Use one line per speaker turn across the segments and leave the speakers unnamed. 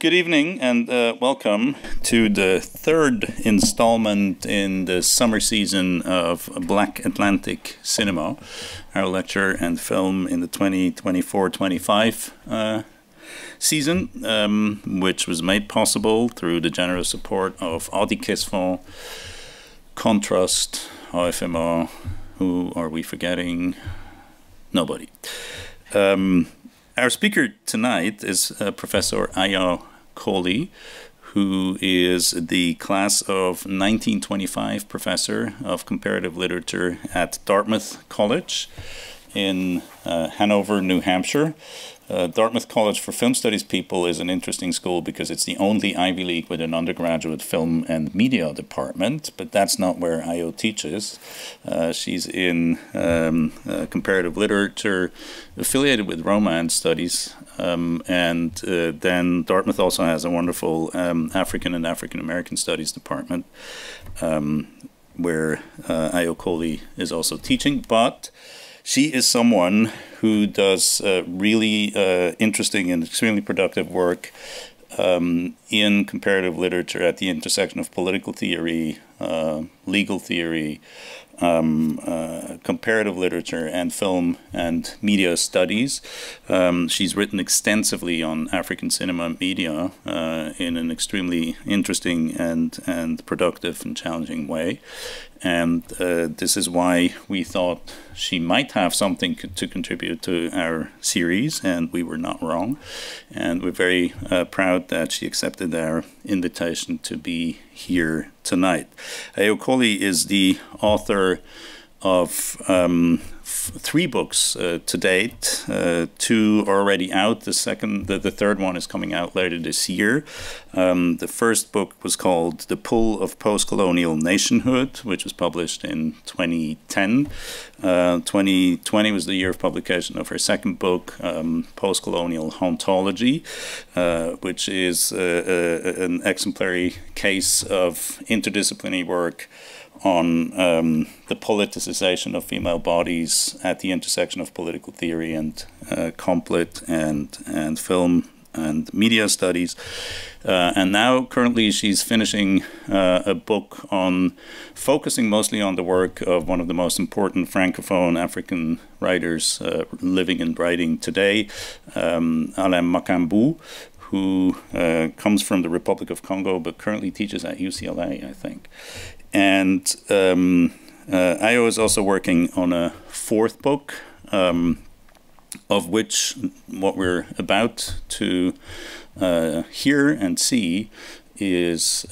Good evening and welcome to the third installment in the summer season of Black Atlantic Cinema, our lecture and film in the 2024-25 season, which was made possible through the generous support of Audi Kesfond, Contrast, AFMA, who are we forgetting? Nobody. Our speaker tonight is Professor Ayo Coly, who is the class of 1925 professor of comparative literature at Dartmouth College in Hanover, New Hampshire. Dartmouth College for Film Studies people is an interesting school because it's the only Ivy League with an undergraduate film and media department, but that's not where Ayo teaches. She's in comparative literature affiliated with Romance Studies, and then Dartmouth also has a wonderful African and African American Studies department where Ayo Coly is also teaching, but she is someone who does really interesting and extremely productive work in comparative literature at the intersection of political theory, legal theory, comparative literature, and film and media studies. She's written extensively on African cinema and media in an extremely interesting and productive and challenging way. And this is why we thought she might have something to contribute to our series, and we were not wrong. And we're very proud that she accepted our invitation to be here tonight. Ayo Coly is the author of 3 books to date. 2 are already out. The third one is coming out later this year. The first book was called The Pull of Postcolonial Nationhood, which was published in 2010. 2020 was the year of publication of her second book, Postcolonial Hauntology, which is an exemplary case of interdisciplinary work on the politicization of female bodies at the intersection of political theory and complit and film and media studies. And now currently she's finishing a book on focusing mostly on the work of one of the most important Francophone African writers living and writing today, Alain Makambu, who comes from the Republic of Congo but currently teaches at UCLA, I think. And Ayo is also working on a 4th book, of which what we're about to hear and see is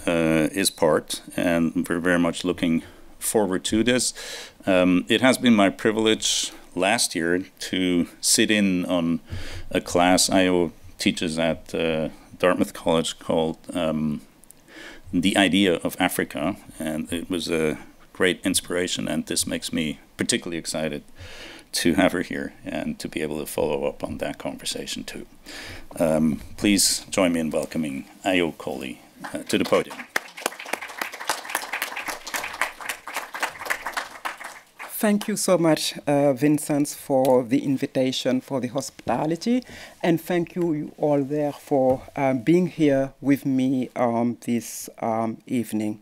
part, and we're very much looking forward to this. It has been my privilege last year to sit in on a class Ayo teaches at Dartmouth College called The Idea of Africa, and it was a great inspiration, and this makes me particularly excited to have her here and to be able to follow up on that conversation too. Please join me in welcoming Ayo Coly to the podium.
Thank you so much, Vincent, for the invitation, for the hospitality, and thank you all there for being here with me this evening.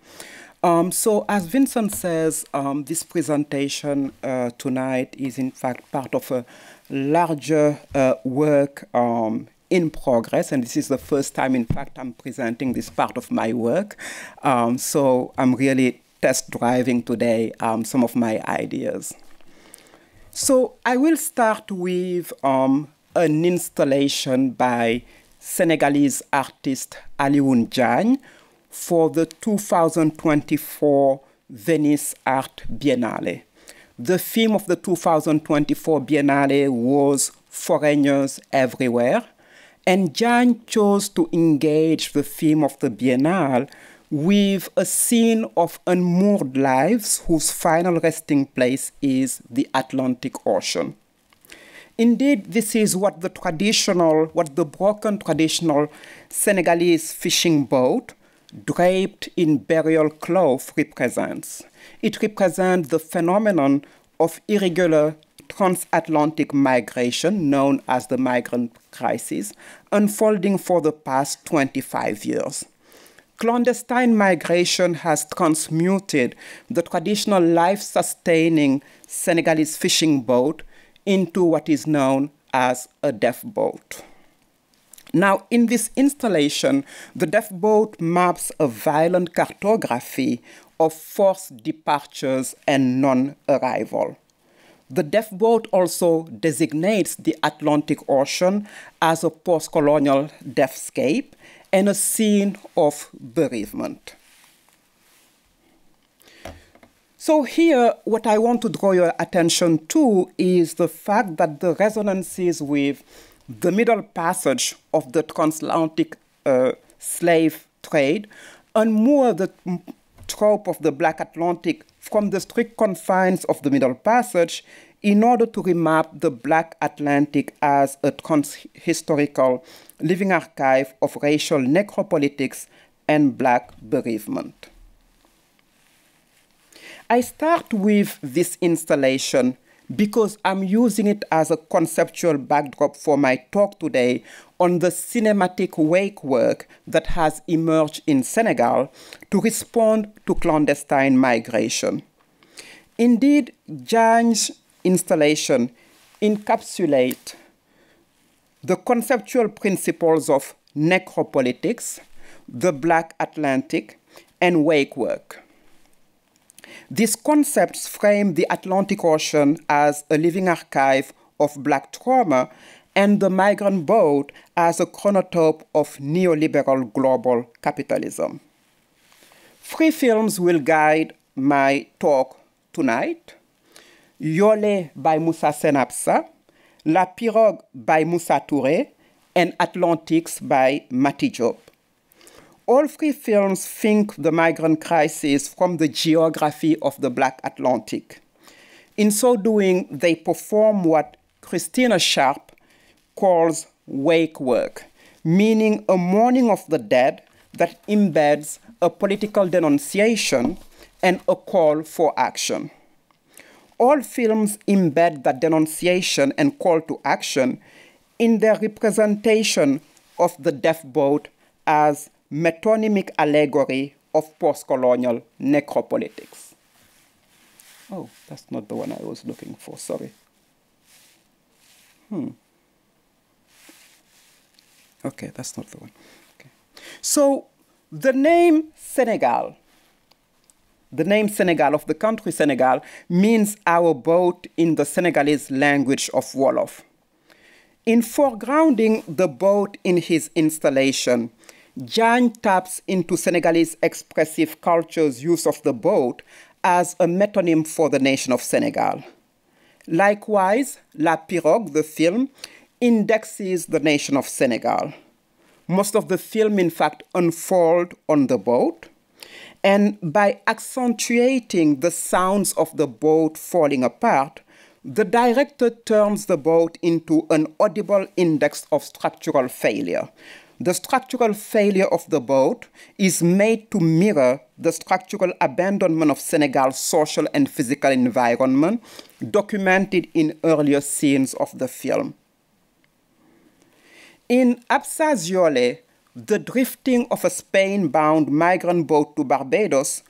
So as Vincent says, this presentation tonight is in fact part of a larger work in progress, and this is the first time, in fact, I'm presenting this part of my work. So I'm really test driving today some of my ideas. So I will start with an installation by Senegalese artist Alioune Diagne for the 2024 Venice Art Biennale. The theme of the 2024 Biennale was Foreigners Everywhere, and Diagne chose to engage the theme of the Biennale with a scene of unmoored lives whose final resting place is the Atlantic Ocean. Indeed, this is what the broken traditional Senegalese fishing boat, draped in burial cloth, represents. It represents the phenomenon of irregular transatlantic migration known as the migrant crisis, unfolding for the past 25 years. Clandestine migration has transmuted the traditional life-sustaining Senegalese fishing boat into what is known as a death boat. Now, in this installation, the death boat maps a violent cartography of forced departures and non-arrival. The death boat also designates the Atlantic Ocean as a post-colonial deathscape and a scene of bereavement. So here, what I want to draw your attention to is the fact that the resonances with the Middle Passage of the transatlantic slave trade unmoor the trope of the Black Atlantic from the strict confines of the Middle Passage in order to remap the Black Atlantic as a transhistorical living archive of racial necropolitics and Black bereavement. I start with this installation because I'm using it as a conceptual backdrop for my talk today on the cinematic wake work that has emerged in Senegal to respond to clandestine migration. Indeed, Diagne's installation encapsulates the conceptual principles of necropolitics, the Black Atlantic, and wake work. These concepts frame the Atlantic Ocean as a living archive of Black trauma and the migrant boat as a chronotope of neoliberal global capitalism. Three films will guide my talk tonight: Yole by Moussa Senapsa, La Pirogue by Moussa Touré, and Atlantics by Mati Diop. All three films think the migrant crisis from the geography of the Black Atlantic. In so doing, they perform what Christina Sharp calls wake work, meaning a mourning of the dead that embeds a political denunciation and a call for action. All films embed that denunciation and call to action in their representation of the death boat as metonymic allegory of post-colonial necropolitics. Oh, that's not the one I was looking for, sorry. Okay, that's not the one. Okay. So the name Senegal of the country Senegal means our boat in the Senegalese language of Wolof. In foregrounding the boat in his installation, Diagne taps into Senegalese expressive culture's use of the boat as a metonym for the nation of Senegal. Likewise, La Pirogue, the film, indexes the nation of Senegal. Most of the film, in fact, unfolds on the boat, and by accentuating the sounds of the boat falling apart, the director turns the boat into an audible index of structural failure. The structural failure of the boat is made to mirror the structural abandonment of Senegal's social and physical environment, documented in earlier scenes of the film. In Absa's Yole, the drifting of a Spain-bound migrant boat to Barbados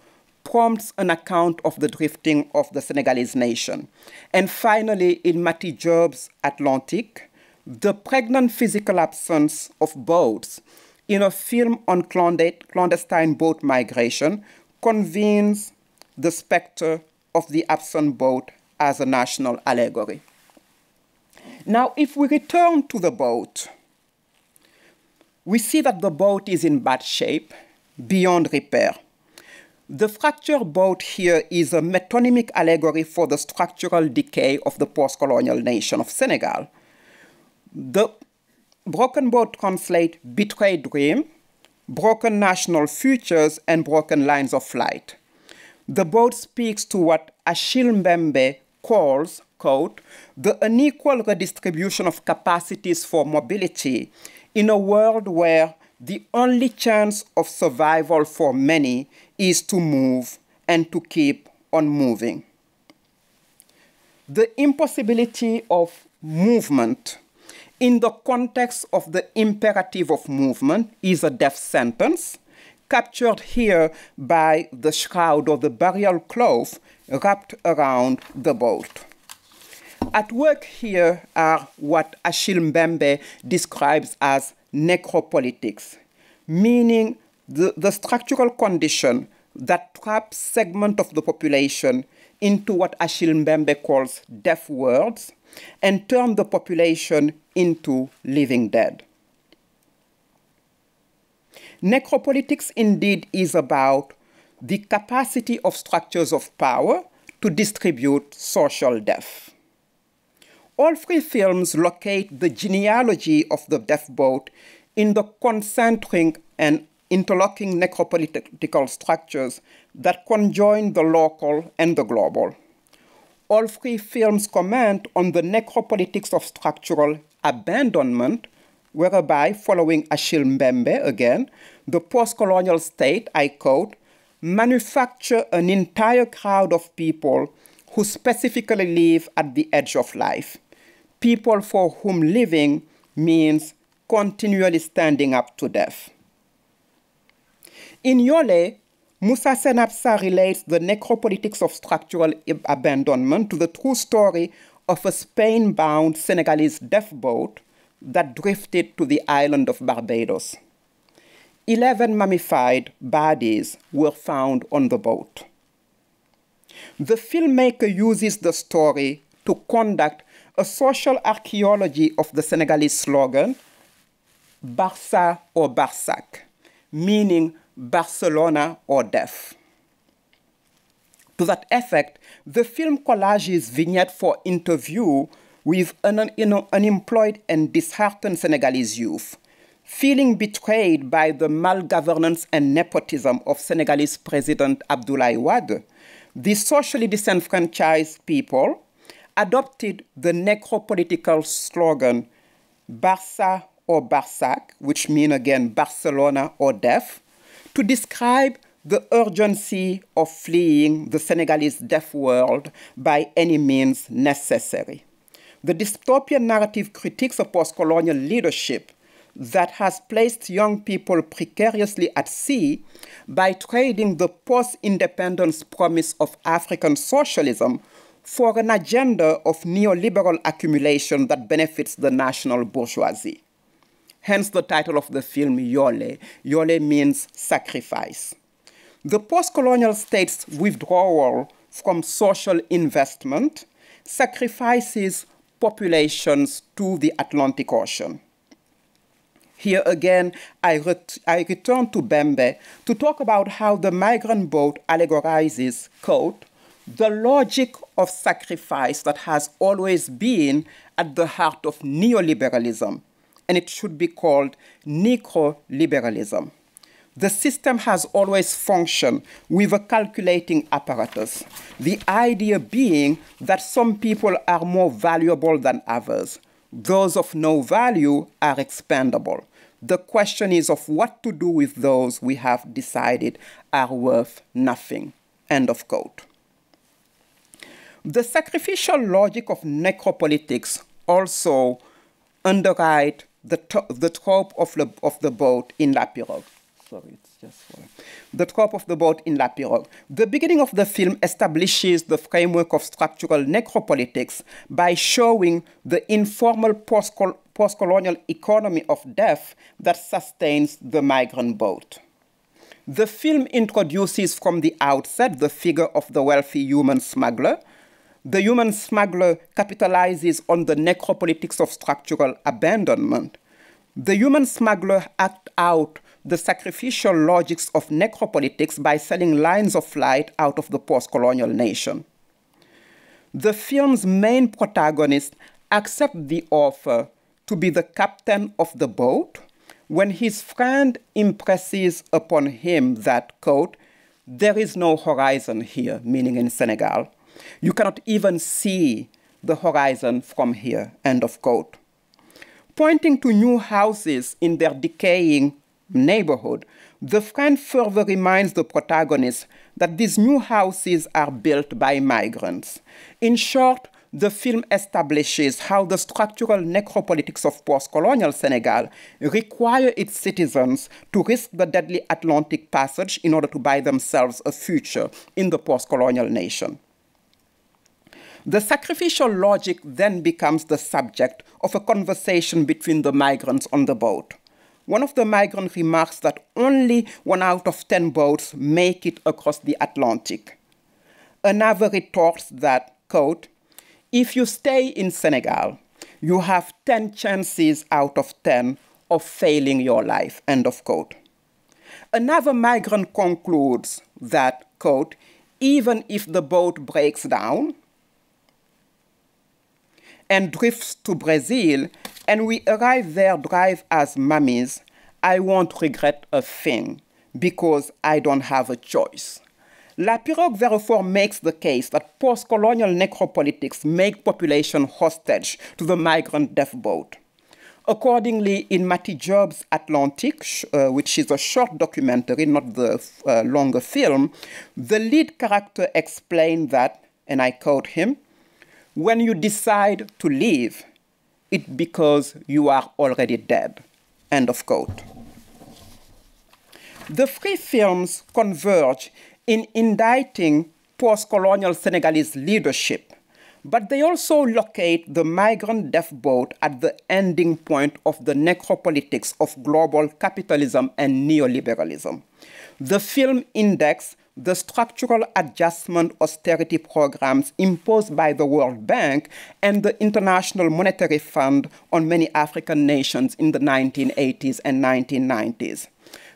prompts an account of the drifting of the Senegalese nation. And finally, in Mati Diop's Atlantic, the pregnant physical absence of boats in a film on clandestine boat migration convenes the specter of the absent boat as a national allegory. Now, if we return to the boat, we see that the boat is in bad shape, beyond repair. The fractured boat here is a metonymic allegory for the structural decay of the post-colonial nation of Senegal. The broken boat translates betrayed dream, broken national futures, and broken lines of flight. The boat speaks to what Achille Mbembe calls, quote, the unequal redistribution of capacities for mobility in a world where the only chance of survival for many is to move and to keep on moving. the impossibility of movement in the context of the imperative of movement is a death sentence, captured here by the shroud or the burial cloth wrapped around the boat. At work here are what Achille Mbembe describes as necropolitics, meaning the structural condition that traps segment of the population into what Achille Mbembe calls deaf words and turn the population into living dead. Necropolitics indeed is about the capacity of structures of power to distribute social death. All three films locate the genealogy of the deaf boat in the concentric and interlocking necropolitical structures that conjoin the local and the global. All three films comment on the necropolitics of structural abandonment, whereby, following Achille Mbembe again, the post-colonial state, I quote, manufacture an entire crowd of people who specifically live at the edge of life, people for whom living means continually standing up to death. In Yole, Moussa Senapsa relates the necropolitics of structural abandonment to the true story of a Spain-bound Senegalese deaf boat that drifted to the island of Barbados. 11 mummified bodies were found on the boat. The filmmaker uses the story to conduct a social archaeology of the Senegalese slogan, Barça or Barsac, meaning Barcelona or death. To that effect, the film collages vignettes for interview with an unemployed and disheartened Senegalese youth, feeling betrayed by the malgovernance and nepotism of Senegalese President Abdoulaye Wade. The socially disenfranchised people adopted the necropolitical slogan Barça or Barsac, which means again Barcelona or death, to describe the urgency of fleeing the Senegalese deaf world by any means necessary. The dystopian narrative critiques a post-colonial leadership that has placed young people precariously at sea by trading the post-independence promise of African socialism for an agenda of neoliberal accumulation that benefits the national bourgeoisie. Hence the title of the film, Yole. Yole means sacrifice. The post-colonial state's withdrawal from social investment sacrifices populations to the Atlantic Ocean. Here again, I return to Bembe to talk about how the migrant boat allegorizes, quote, the logic of sacrifice that has always been at the heart of neoliberalism, and it should be called necroliberalism. The system has always functioned with a calculating apparatus, the idea being that some people are more valuable than others. Those of no value are expendable. The question is of what to do with those we have decided are worth nothing. End of quote. The sacrificial logic of necropolitics also underwrite the trope of the boat in La Pirogue. Sorry, it's just falling. The trope of the boat in La Pirogue. The beginning of the film establishes the framework of structural necropolitics by showing the informal post-colonial economy of death that sustains the migrant boat. The film introduces from the outset the figure of the wealthy human smuggler. The human smuggler capitalizes on the necropolitics of structural abandonment. The human smuggler acts out the sacrificial logics of necropolitics by selling lines of flight out of the post-colonial nation. The film's main protagonist accepts the offer to be the captain of the boat when his friend impresses upon him that, quote, there is no horizon here, meaning in Senegal. You cannot even see the horizon from here, end of quote. Pointing to new houses in their decaying neighborhood, the friend further reminds the protagonist that these new houses are built by migrants. In short, the film establishes how the structural necropolitics of post-colonial Senegal require its citizens to risk the deadly Atlantic passage in order to buy themselves a future in the post-colonial nation. The sacrificial logic then becomes the subject of a conversation between the migrants on the boat. One of the migrants remarks that only 1 out of 10 boats make it across the Atlantic. Another retorts that, quote, if you stay in Senegal, you have 10 chances out of 10 of failing your life, end of quote. Another migrant concludes that, quote, even if the boat breaks down and drifts to Brazil, and we arrive there drive as mummies, I won't regret a thing because I don't have a choice. La Pirogue therefore makes the case that post-colonial necropolitics make population hostage to the migrant death boat. Accordingly, in Mati Job's Atlantic, which is a short documentary, not the longer film, the lead character explained that, and I quote him, when you decide to leave, it's because you are already dead, end of quote. The three films converge in indicting post-colonial Senegalese leadership, but they also locate the migrant death boat at the ending point of the necropolitics of global capitalism and neoliberalism. The film indexes the structural adjustment austerity programs imposed by the World Bank and the International Monetary Fund on many African nations in the 1980s and 1990s.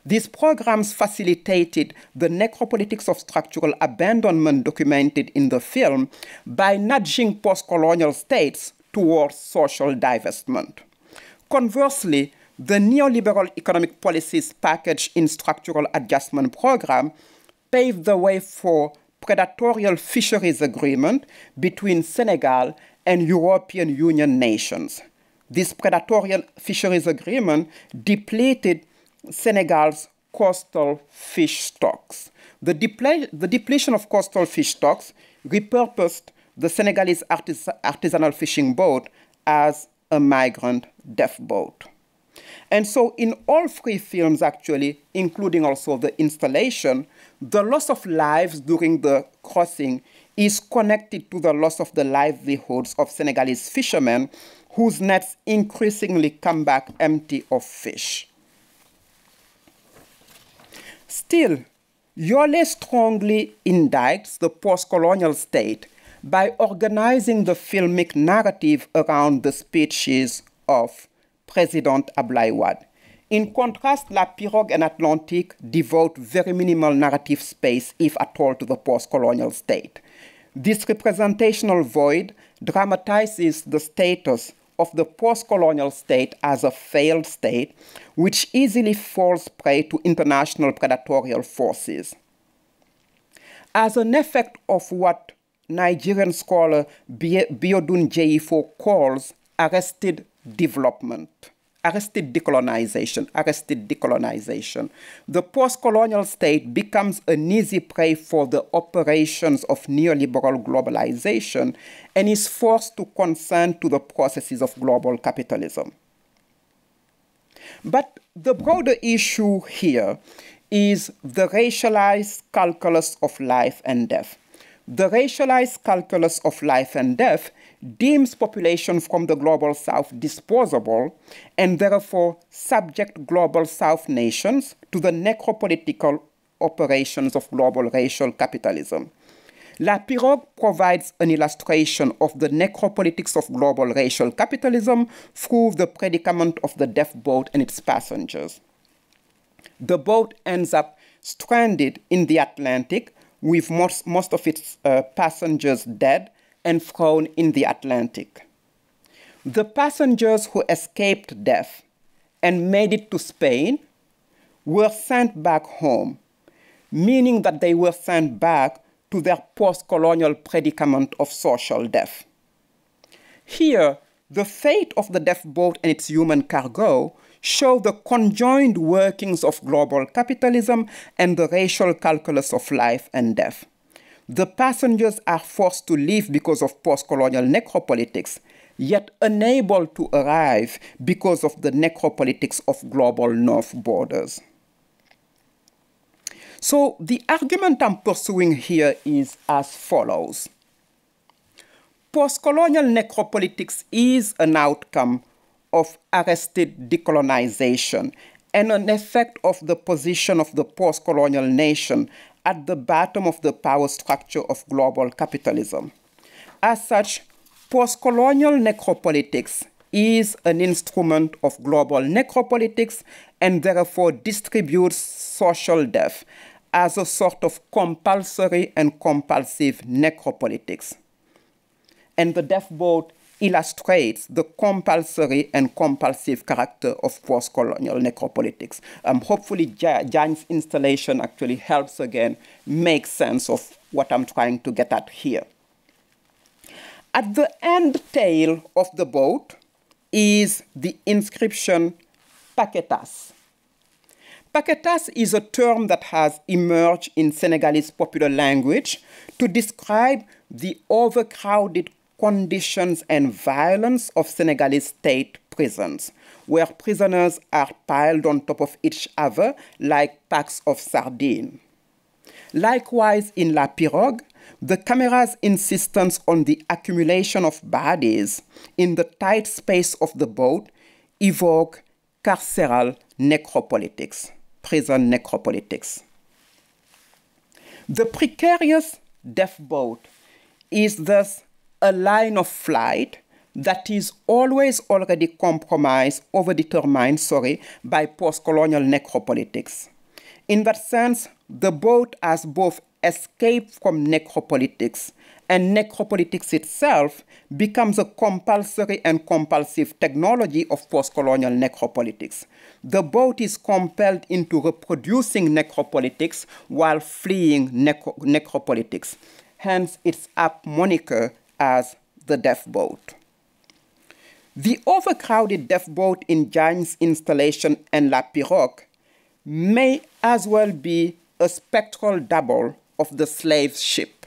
These programs facilitated the necropolitics of structural abandonment documented in the film by nudging post-colonial states towards social divestment. Conversely, the neoliberal economic policies packaged in structural adjustment program paved the way for predatorial fisheries agreement between Senegal and European Union nations. This predatorial fisheries agreement depleted Senegal's coastal fish stocks. The depletion of coastal fish stocks repurposed the Senegalese artisanal fishing boat as a migrant death boat. And so in all three films, actually, including also the installation, the loss of lives during the crossing is connected to the loss of the livelihoods of Senegalese fishermen whose nets increasingly come back empty of fish. Still, Yole strongly indicts the post-colonial state by organizing the filmic narrative around the speeches of President Ablaye Wade. In contrast, La Pirogue and Atlantic devote very minimal narrative space, if at all, to the post-colonial state. This representational void dramatizes the status of the post-colonial state as a failed state, which easily falls prey to international predatorial forces. As an effect of what Nigerian scholar Biodun Jeyifo calls arrested development, arrested decolonization, the post-colonial state becomes an easy prey for the operations of neoliberal globalization and is forced to consent to the processes of global capitalism. But the broader issue here is the racialized calculus of life and death. The racialized calculus of life and death deems population from the global south disposable and therefore subject global south nations to the necropolitical operations of global racial capitalism. La Pirogue provides an illustration of the necropolitics of global racial capitalism through the predicament of the death boat and its passengers. The boat ends up stranded in the Atlantic with most of its passengers dead and thrown in the Atlantic. The passengers who escaped death and made it to Spain were sent back home, meaning that they were sent back to their post-colonial predicament of social death. Here, the fate of the death boat and its human cargo show the conjoined workings of global capitalism and the racial calculus of life and death. The passengers are forced to leave because of post-colonial necropolitics, yet unable to arrive because of the necropolitics of global north borders. So the argument I'm pursuing here is as follows. Post-colonial necropolitics is an outcome of arrested decolonization and an effect of the position of the post-colonial nation at the bottom of the power structure of global capitalism. As such, post-colonial necropolitics is an instrument of global necropolitics and therefore distributes social death as a sort of compulsory and compulsive necropolitics. And the death boat illustrates the compulsory and compulsive character of post-colonial necropolitics. Hopefully, Jan's installation actually helps again make sense of what I'm trying to get at here. At the end tail of the boat is the inscription paquetas. Paquetas is a term that has emerged in Senegalese popular language to describe the overcrowded conditions and violence of Senegalese state prisons, where prisoners are piled on top of each other like packs of sardines. Likewise, in La Pirogue, the camera's insistence on the accumulation of bodies in the tight space of the boat evoke carceral necropolitics, prison necropolitics. The precarious death boat is thus a line of flight that is always already compromised, overdetermined, by post-colonial necropolitics. In that sense, the boat has both escaped from necropolitics, and necropolitics itself becomes a compulsory and compulsive technology of post-colonial necropolitics. The boat is compelled into reproducing necropolitics while fleeing necropolitics, hence its apt moniker as the death boat. The overcrowded death boat in Jan's installation and La Pirogue may as well be a spectral double of the slave ship,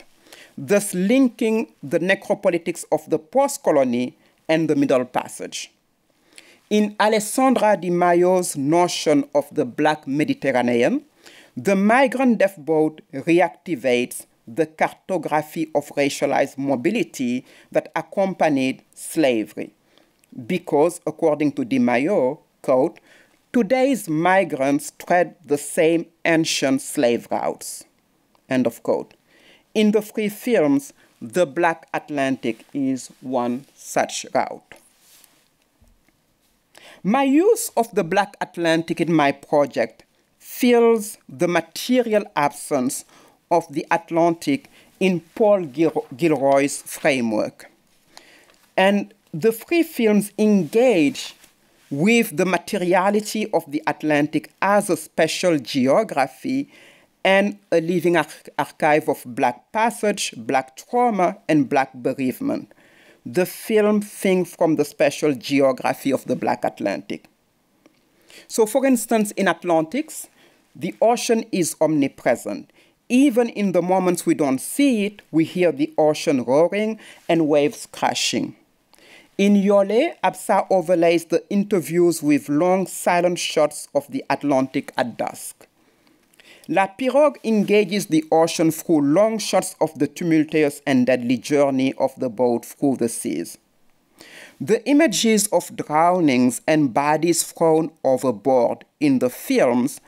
thus linking the necropolitics of the post-colony and the Middle Passage. In Alessandra Di Maio's notion of the Black Mediterranean, the migrant death boat reactivates the cartography of racialized mobility that accompanied slavery, because, according to Di Maio, quote, today's migrants tread the same ancient slave routes, end of quote. In the three films, the Black Atlantic is one such route. My use of the Black Atlantic in my project fills the material absence of the Atlantic in Paul Gilroy's framework. And the three films engage with the materiality of the Atlantic as a special geography and a living archive of Black passage, Black trauma, and Black bereavement. The film thinks from the special geography of the Black Atlantic. So, for instance, in Atlantics, the ocean is omnipresent. Even in the moments we don't see it, we hear the ocean roaring and waves crashing. In Yole, Absa overlays the interviews with long silent shots of the Atlantic at dusk. La Pirogue engages the ocean through long shots of the tumultuous and deadly journey of the boat through the seas. The images of drownings and bodies thrown overboard in the films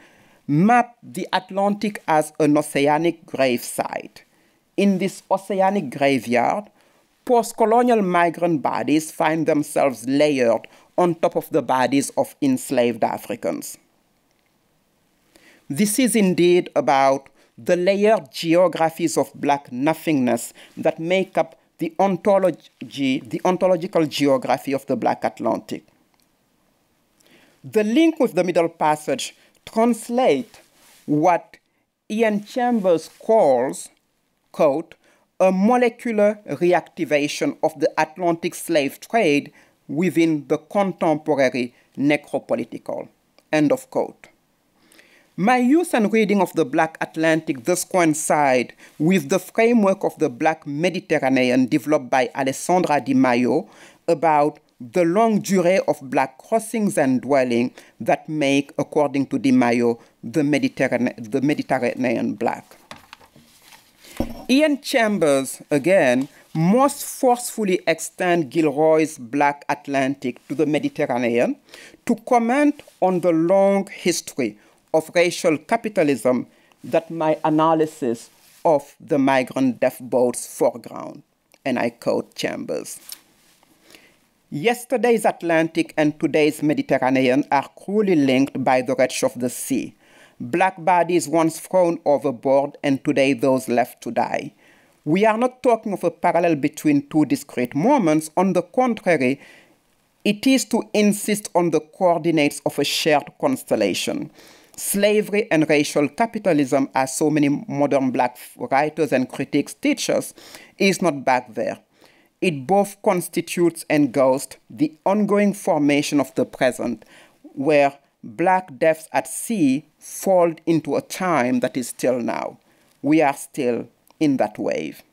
map the Atlantic as an oceanic gravesite. In this oceanic graveyard, post-colonial migrant bodies find themselves layered on top of the bodies of enslaved Africans. This is indeed about the layered geographies of Black nothingness that make up the ontological geography of the Black Atlantic. The link with the Middle Passage translates what Ian Chambers calls, quote, a molecular reactivation of the Atlantic slave trade within the contemporary necropolitical, end of quote. My use and reading of the Black Atlantic thus coincide with the framework of the Black Mediterranean developed by Alessandra Di Maio about the longue durée of Black crossings and dwelling that make, according to Di Maio, the Mediterranean Black. Ian Chambers, again, most forcefully extend Gilroy's Black Atlantic to the Mediterranean to comment on the long history of racial capitalism that my analysis of the migrant death boats foreground. And I quote Chambers. Yesterday's Atlantic and today's Mediterranean are cruelly linked by the wretch of the sea. Black bodies once thrown overboard and today those left to die. We are not talking of a parallel between two discrete moments. On the contrary, it is to insist on the coordinates of a shared constellation. Slavery and racial capitalism, as so many modern Black writers and critics teach us, is not back there. It both constitutes and ghosts the ongoing formation of the present, where Black deaths at sea fall into a time that is still now. We are still in that wave.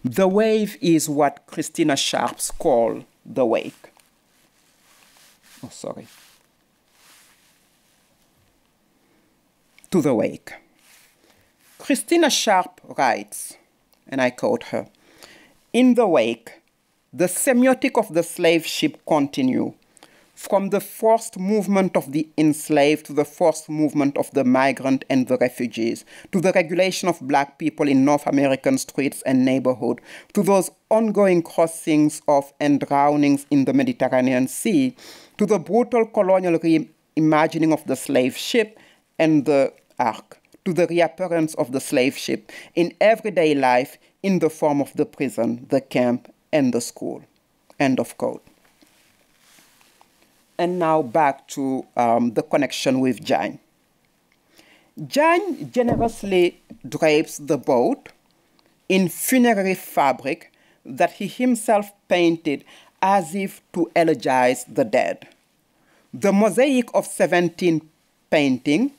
The wave is what Christina Sharps called the wake. Oh, sorry. To the wake. Christina Sharp writes, and I quote her, "In the wake, the semiotic of the slave ship continue, from the forced movement of the enslaved to the forced movement of the migrant and the refugees, to the regulation of Black people in North American streets and neighborhoods, to those ongoing crossings of and drownings in the Mediterranean Sea, to the brutal colonial reimagining of the slave ship and the ark, to the reappearance of the slave ship in everyday life in the form of the prison, the camp, and the school." End of quote. And now back to the connection with Diagne. Diagne generously drapes the boat in funerary fabric that he himself painted as if to elegize the dead. The mosaic of 17 paintings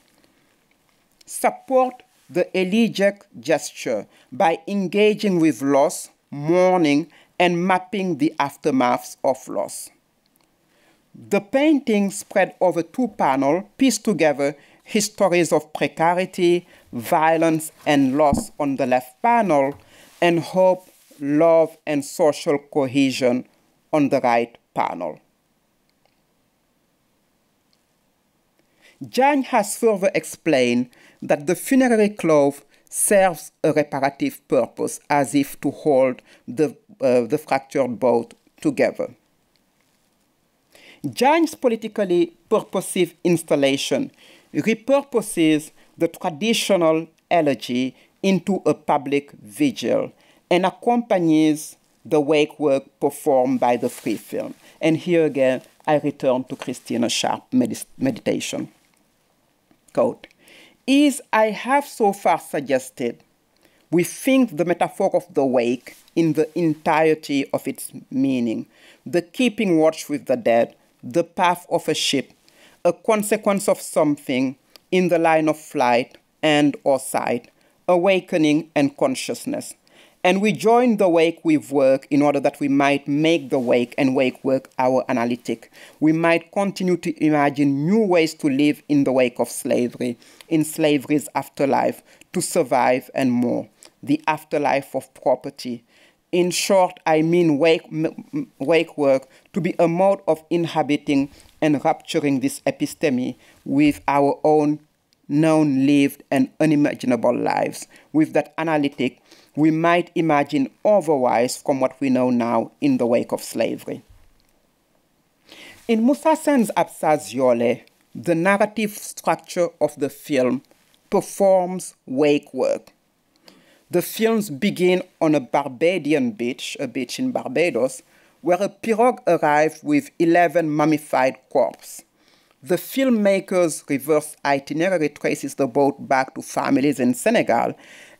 support the elegiac gesture by engaging with loss, mourning, and mapping the aftermaths of loss. The painting spread over 2 panels piece together histories of precarity, violence, and loss on the left panel, and hope, love, and social cohesion on the right panel. Diagne has further explained that the funerary cloth serves a reparative purpose, as if to hold the fractured boat together. Diagne's politically purposive installation repurposes the traditional elegy into a public vigil and accompanies the wake work performed by the free film. And here again, I return to Christina Sharp meditation. Quote, "As I have so far suggested, we think the metaphor of the wake in the entirety of its meaning, the keeping watch with the dead, the path of a ship, a consequence of something in the line of flight and or sight, awakening and consciousness. And we join the wake with work in order that we might make the wake and wake work our analytic. We might continue to imagine new ways to live in the wake of slavery, in slavery's afterlife, to survive and more, the afterlife of property. In short, I mean wake work to be a mode of inhabiting and rupturing this episteme with our own known, lived, and unimaginable lives. With that analytic, we might imagine otherwise from what we know now in the wake of slavery." In Moussa Sen's Absaz Yole, the narrative structure of the film performs wake work. The films begin on a Barbadian beach, a beach in Barbados, where a pirogue arrived with 11 mummified corpses. The filmmaker's reverse itinerary traces the boat back to families in Senegal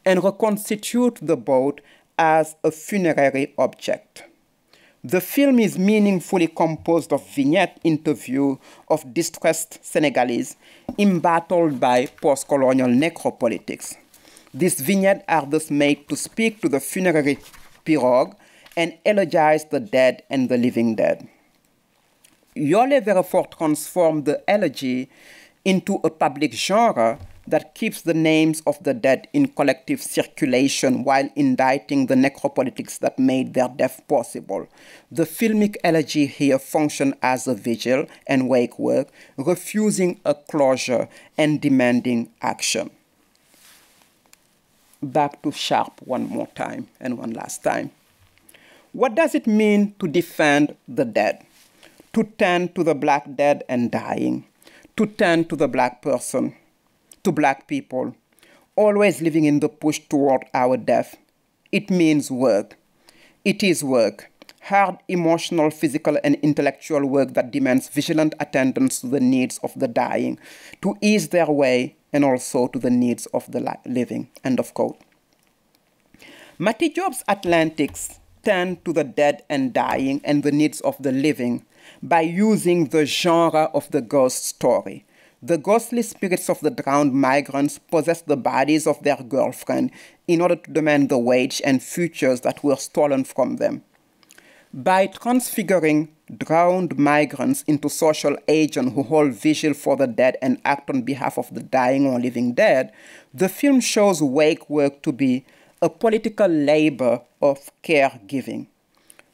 and reconstitutes the boat as a funerary object. The film is meaningfully composed of vignette interview of distressed Senegalese embattled by post-colonial necropolitics. These vignettes are thus made to speak to the funerary pirogue and elegize the dead and the living dead. Yole therefore transformed the elegy into a public genre that keeps the names of the dead in collective circulation while indicting the necropolitics that made their death possible. The filmic elegy here functions as a vigil and wake work, refusing a closure and demanding action. Back to Sharp one more time and one last time. What does it mean to defend the dead? To tend to the black dead and dying, to tend to the black person, to black people, always living in the push toward our death. It means work. It is work, hard emotional, physical, and intellectual work that demands vigilant attendance to the needs of the dying, to ease their way, and also to the needs of the living. End of quote. Mati Job's Atlantics tend to the dead and dying and the needs of the living by using the genre of the ghost story. The ghostly spirits of the drowned migrants possess the bodies of their girlfriend in order to demand the wage and futures that were stolen from them. By transfiguring drowned migrants into social agents who hold vigil for the dead and act on behalf of the dying or living dead, the film shows wake work to be a political labor of caregiving.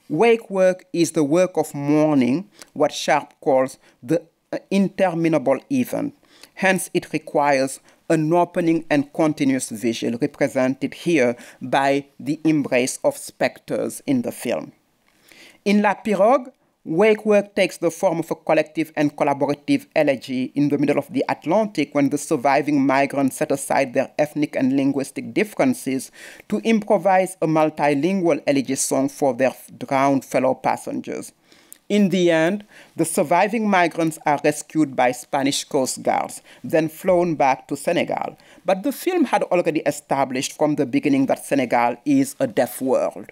Wake work is the work of mourning, what Sharp calls the interminable event. Hence, it requires an opening and continuous vigil, represented here by the embrace of specters in the film. In La Pirogue, wake work takes the form of a collective and collaborative elegy in the middle of the Atlantic when the surviving migrants set aside their ethnic and linguistic differences to improvise a multilingual elegy song for their drowned fellow passengers. In the end, the surviving migrants are rescued by Spanish Coast Guards, then flown back to Senegal. But the film had already established from the beginning that Senegal is a deaf world.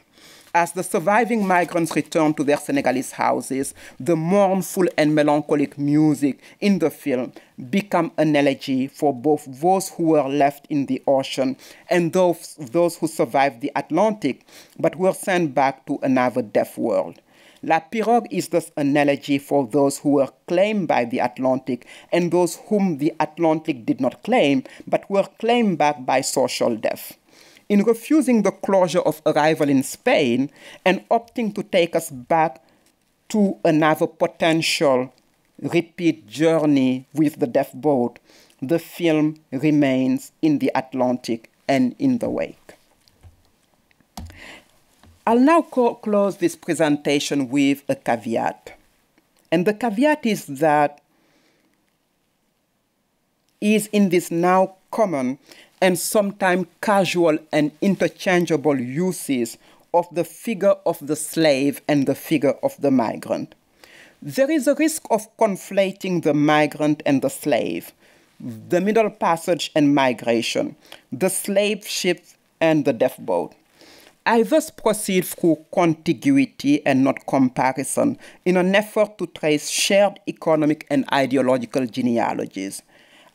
As the surviving migrants return to their Senegalese houses, the mournful and melancholic music in the film become an elegy for both those who were left in the ocean and those who survived the Atlantic but were sent back to another deaf world. La Pirogue is thus an elegy for those who were claimed by the Atlantic and those whom the Atlantic did not claim but were claimed back by social death. In refusing the closure of arrival in Spain and opting to take us back to another potential repeat journey with the deaf boat, the film remains in the Atlantic and in the wake. I'll now close this presentation with a caveat. And the caveat is that is in this now common and sometimes casual and interchangeable uses of the figure of the slave and the figure of the migrant. There is a risk of conflating the migrant and the slave, the Middle Passage and migration, the slave ship and the deaf boat. I thus proceed through contiguity and not comparison in an effort to trace shared economic and ideological genealogies.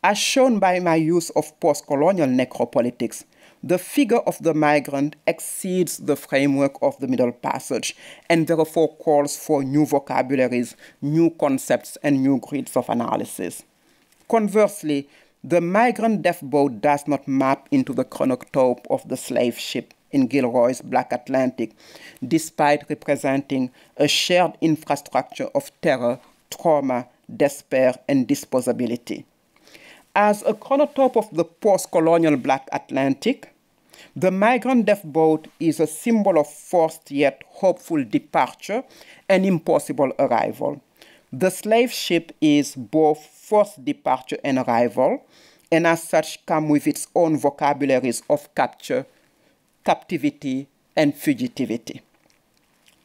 As shown by my use of postcolonial necropolitics, the figure of the migrant exceeds the framework of the Middle Passage and therefore calls for new vocabularies, new concepts, and new grids of analysis. Conversely, the migrant deaf boat does not map into the chronotope of the slave ship in Gilroy's Black Atlantic, despite representing a shared infrastructure of terror, trauma, despair, and disposability. As a chronotope of the post-colonial Black Atlantic, the migrant deaf boat is a symbol of forced yet hopeful departure and impossible arrival. The slave ship is both forced departure and arrival, and as such come with its own vocabularies of capture, captivity, and fugitivity.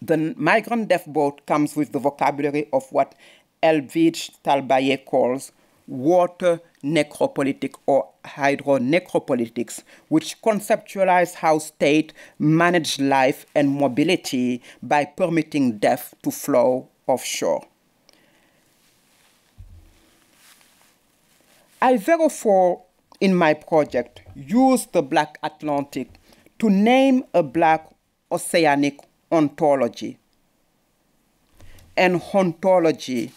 The migrant deaf boat comes with the vocabulary of what Elvidge Talbaye calls water necropolitics or hydronecropolitics, which conceptualize how state manage life and mobility by permitting death to flow offshore. I therefore, in my project, use the Black Atlantic to name a Black oceanic ontology. An ontology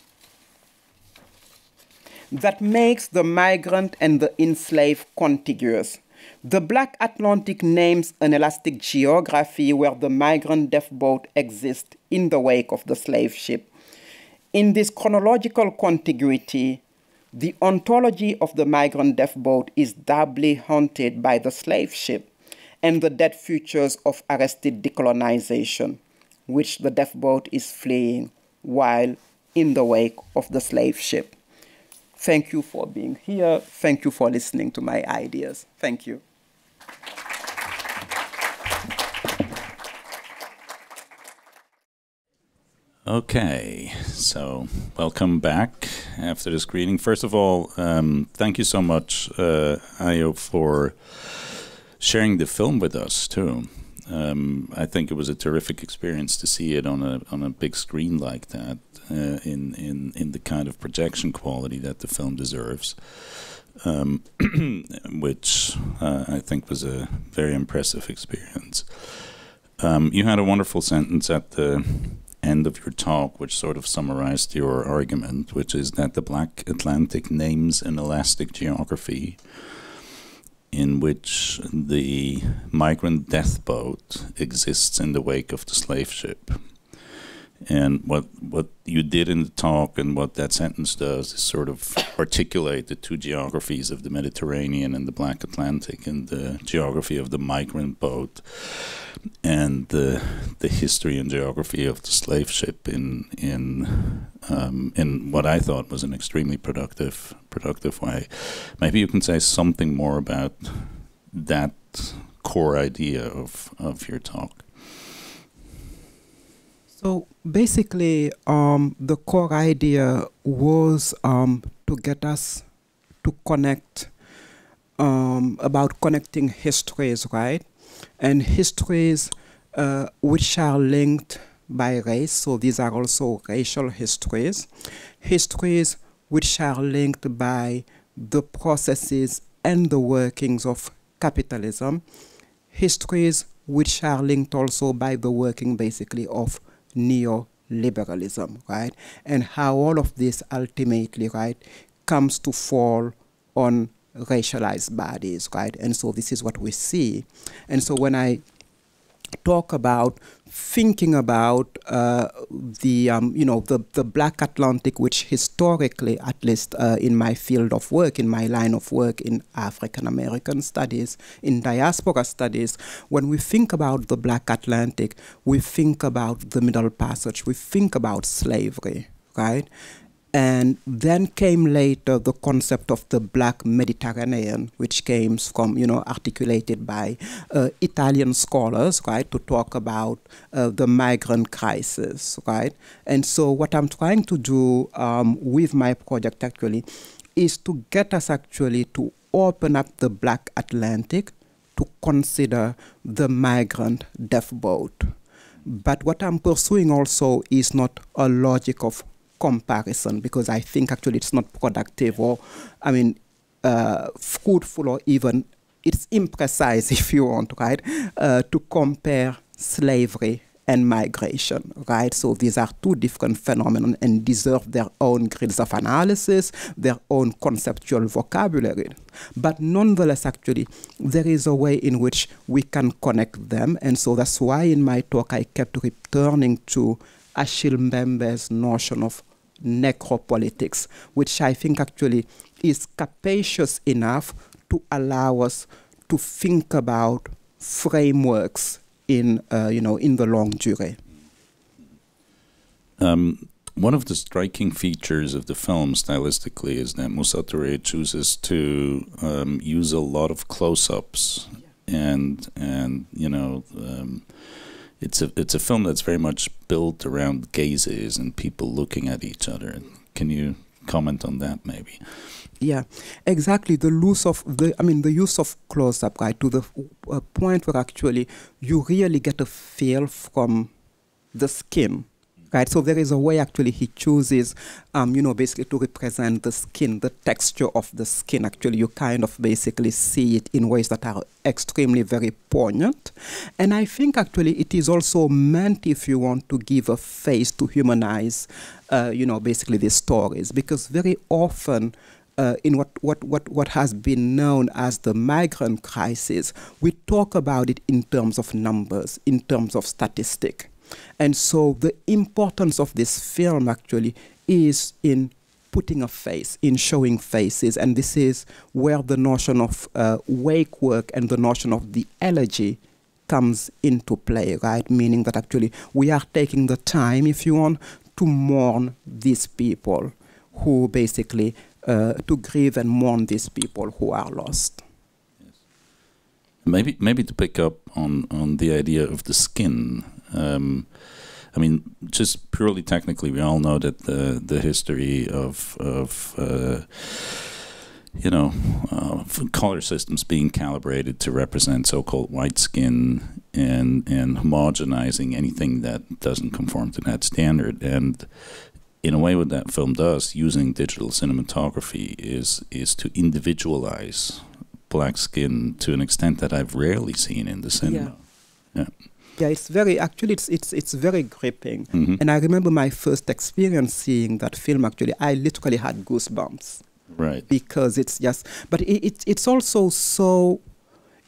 that makes the migrant and the enslaved contiguous. The Black Atlantic names an elastic geography where the migrant death boat exists in the wake of the slave ship. In this chronological contiguity, the ontology of the migrant death boat is doubly haunted by the slave ship and the dead futures of arrested decolonization, which the death boat is fleeing while in the wake of the slave ship. Thank you for being here. Thank you for listening to my ideas. Thank you.
Okay, so welcome back after the screening. First of all, thank you so much, Ayo, for sharing the film with us too. I think it was a terrific experience to see it on a big screen like that, in the kind of projection quality that the film deserves, which I think was a very impressive experience. You had a wonderful sentence at the end of your talk, which sort of summarized your argument, which is that the Black Atlantic names an elastic geography in which the migrant death boat exists in the wake of the slave ship. And what you did in the talk and what that sentence does is sort of articulate the two geographies of the Mediterranean and the Black Atlantic, and the geography of the migrant boat and the history and geography of the slave ship in what I thought was an extremely productive way. Maybe you can say something more about that core idea of your talk.
So basically, the core idea was to get us to connect, about connecting histories, right? And histories which are linked by race, so these are also racial histories. Histories which are linked by the processes and the workings of capitalism. Histories which are linked also by the working, basically, of neoliberalism, right? And how all of this ultimately, right, comes to fall on racialized bodies, right? And so this is what we see. And so when I talk about thinking about the Black Atlantic, which historically, at least in my field of work, in my line of work in African American studies, in diaspora studies, when we think about the Black Atlantic, we think about the Middle Passage, we think about slavery, right? And then came later the concept of the Black Mediterranean, which came from, articulated by Italian scholars, right, to talk about the migrant crisis, right? And so what I'm trying to do with my project actually is to get us actually to open up the Black Atlantic to consider the migrant death boat. But what I'm pursuing also is not a logic of comparison, because I think actually it's not productive or, fruitful, or even it's imprecise, if you want, right, to compare slavery and migration, right? So these are two different phenomena and deserve their own grids of analysis, their own conceptual vocabulary. But nonetheless, actually, there is a way in which we can connect them. And so that's why in my talk I kept returning to Achille Mbembe's notion of necropolitics, which I think actually is capacious enough to allow us to think about frameworks in the longue durée.
One of the striking features of the film stylistically is that Moussa Touré chooses to use a lot of close-ups, and it's a film that's very much built around gazes and people looking at each other. Can you comment on that, maybe.
Yeah, exactly. The use of close-up, right, to the point where actually you really get a feel from the skin, right? So there is a way actually he chooses, basically to represent the skin, the texture of the skin. Actually, you kind of basically see it in ways that are extremely very poignant. And I think actually it is also meant, if you want, to give a face, to humanize, basically these stories, because very often, in what has been known as the migrant crisis, we talk about it in terms of numbers, in terms of statistic. And so the importance of this film actually is in putting a face, in showing faces. And this is where the notion of wake work and the notion of the elegy comes into play, right? Meaning that actually we are taking the time, if you want, to mourn these people who basically to grieve and mourn these people who are lost.
Yes. Maybe to pick up on the idea of the skin. I mean, just purely technically, we all know that the history of color systems being calibrated to represent so-called white skin and homogenizing anything that doesn't conform to that standard. And in a way, what that film does, using digital cinematography, is to individualize black skin to an extent that I've rarely seen in the cinema. Yeah.
Yeah, it's very, actually, it's very gripping. Mm-hmm. And I remember my first experience seeing that film, actually, I literally had goosebumps.
Right.
Because it's just, but it's also so,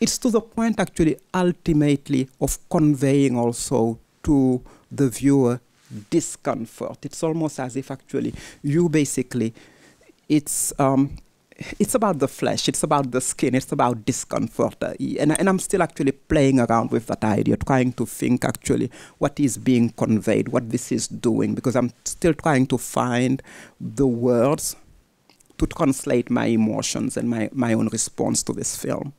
it's to the point, actually, ultimately, of conveying also to the viewer discomfort. It's almost as if, actually, you basically, it's about the flesh, it's about the skin, it's about discomfort. And I'm still actually playing around with that idea, trying to think actually what is being conveyed, what this is doing, because I'm still trying to find the words to translate my emotions and my own response to this film.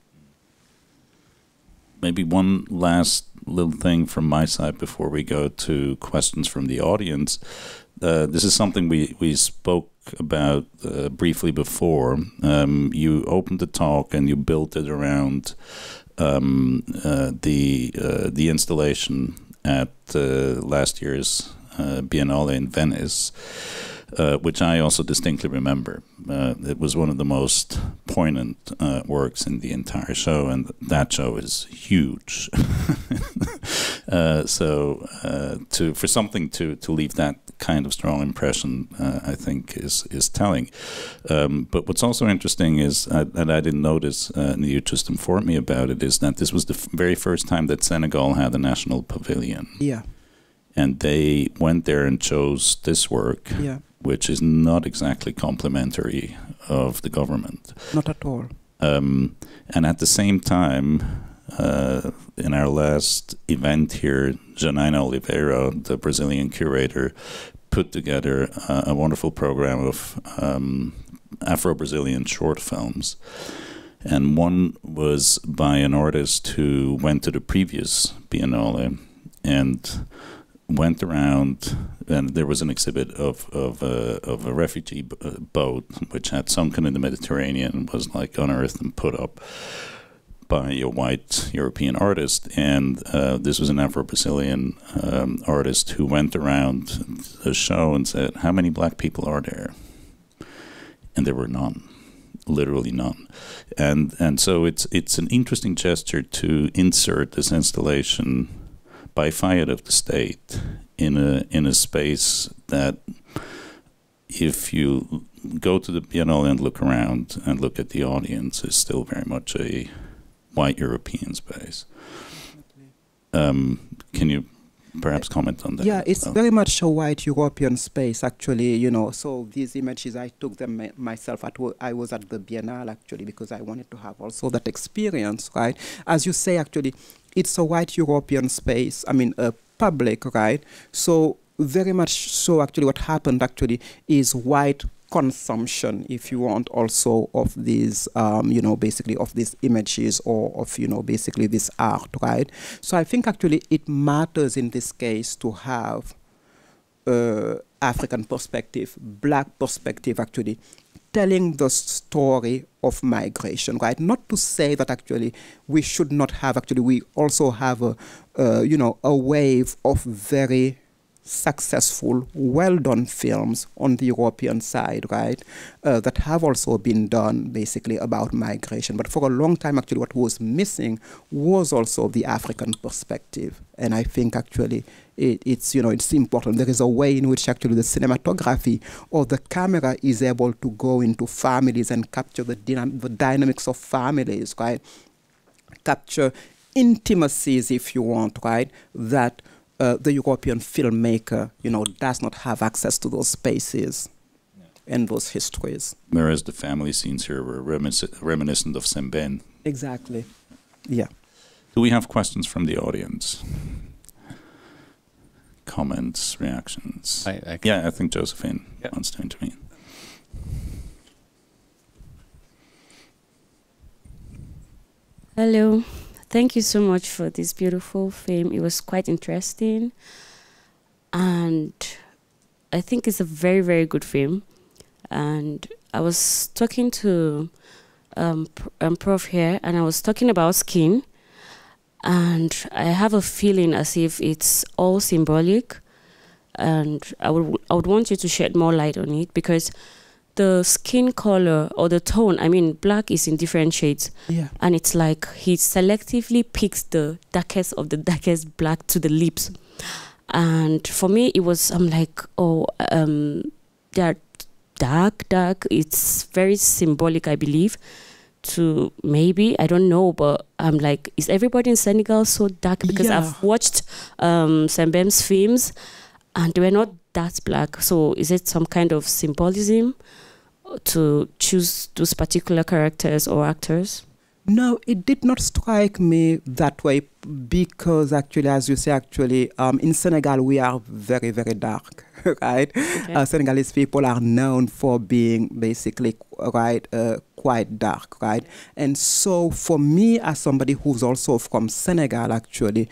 Maybe one last little thing from my side before we go to questions from the audience. This is something we spoke about briefly before. You opened the talk and you built it around the installation at last year's Biennale in Venice, which I also distinctly remember. It was one of the most poignant works in the entire show, and that show is huge. For something to leave that kind of strong impression, I think is telling. But what's also interesting is, and I didn't notice, and you just informed me about it, is that this was the very first time that Senegal had a national pavilion.
Yeah.
And they went there and chose this work, which is not exactly complimentary of the government.
Not at all.
And at the same time, in our last event here, Janaina Oliveira, the Brazilian curator, put together a wonderful program of Afro-Brazilian short films. And one was by an artist who went to the previous Biennale and went around, and there was an exhibit of a refugee boat which had sunken in the Mediterranean and was like unearthed and put up by a white European artist. And this was an Afro-Brazilian artist who went around the show and said, "How many black people are there?" And there were none. Literally none. And so it's an interesting gesture to insert this installation by fiat of the state in a space that, if you go to the Biennale and look around and look at the audience, is still very much a white European space. Can you perhaps comment on that?
Yeah, it's very much a white European space, actually, so these images, I took them myself. I was at the Biennale, actually, because I wanted to have also that experience, right? As you say, actually, it's a white European space, a public, right? So very much so, actually, what happened, actually, is white consumption, if you want, also of these, basically of these images or of, basically this art, right? So I think actually it matters in this case to have African perspective, black perspective actually, telling the story of migration, right? Not to say that actually we should not have, actually we also have a wave of very successful, well-done films on the European side, right, that have also been done basically about migration. But for a long time, actually, what was missing was also the African perspective. And I think actually it's important. There is a way in which actually the cinematography or the camera is able to go into families and capture the dynamics of families, right? Capture intimacies, if you want, right, that the European filmmaker, does not have access to those spaces and those histories.
Whereas the family scenes here were reminiscent of Sembène.
Exactly. Yeah.
Do we have questions from the audience? Comments, reactions? I think Josephine wants to intervene.
Hello. Thank you so much for this beautiful film. It was quite interesting. And I think it's a very, very good film. And I was talking to Prof here, and I was talking about skin. And I have a feeling as if it's all symbolic. And I would want you to shed more light on it, because the skin color or the tone, I mean, black is in different shades.
Yeah.
And it's like he selectively picks the darkest of the darkest black to the lips. And for me, it was, I'm like, they're dark. It's very symbolic, I believe, to maybe, I don't know, but I'm like, is everybody in Senegal so dark? Because I've watched Sembène's films and they were not that black. So is it some kind of symbolism to choose those particular characters or actors?
No, it did not strike me that way, because actually, as you say, actually, in Senegal, we are very, very dark, right? Okay. Senegalese people are known for being basically, right, quite dark, right? And so for me, as somebody who's also from Senegal, actually,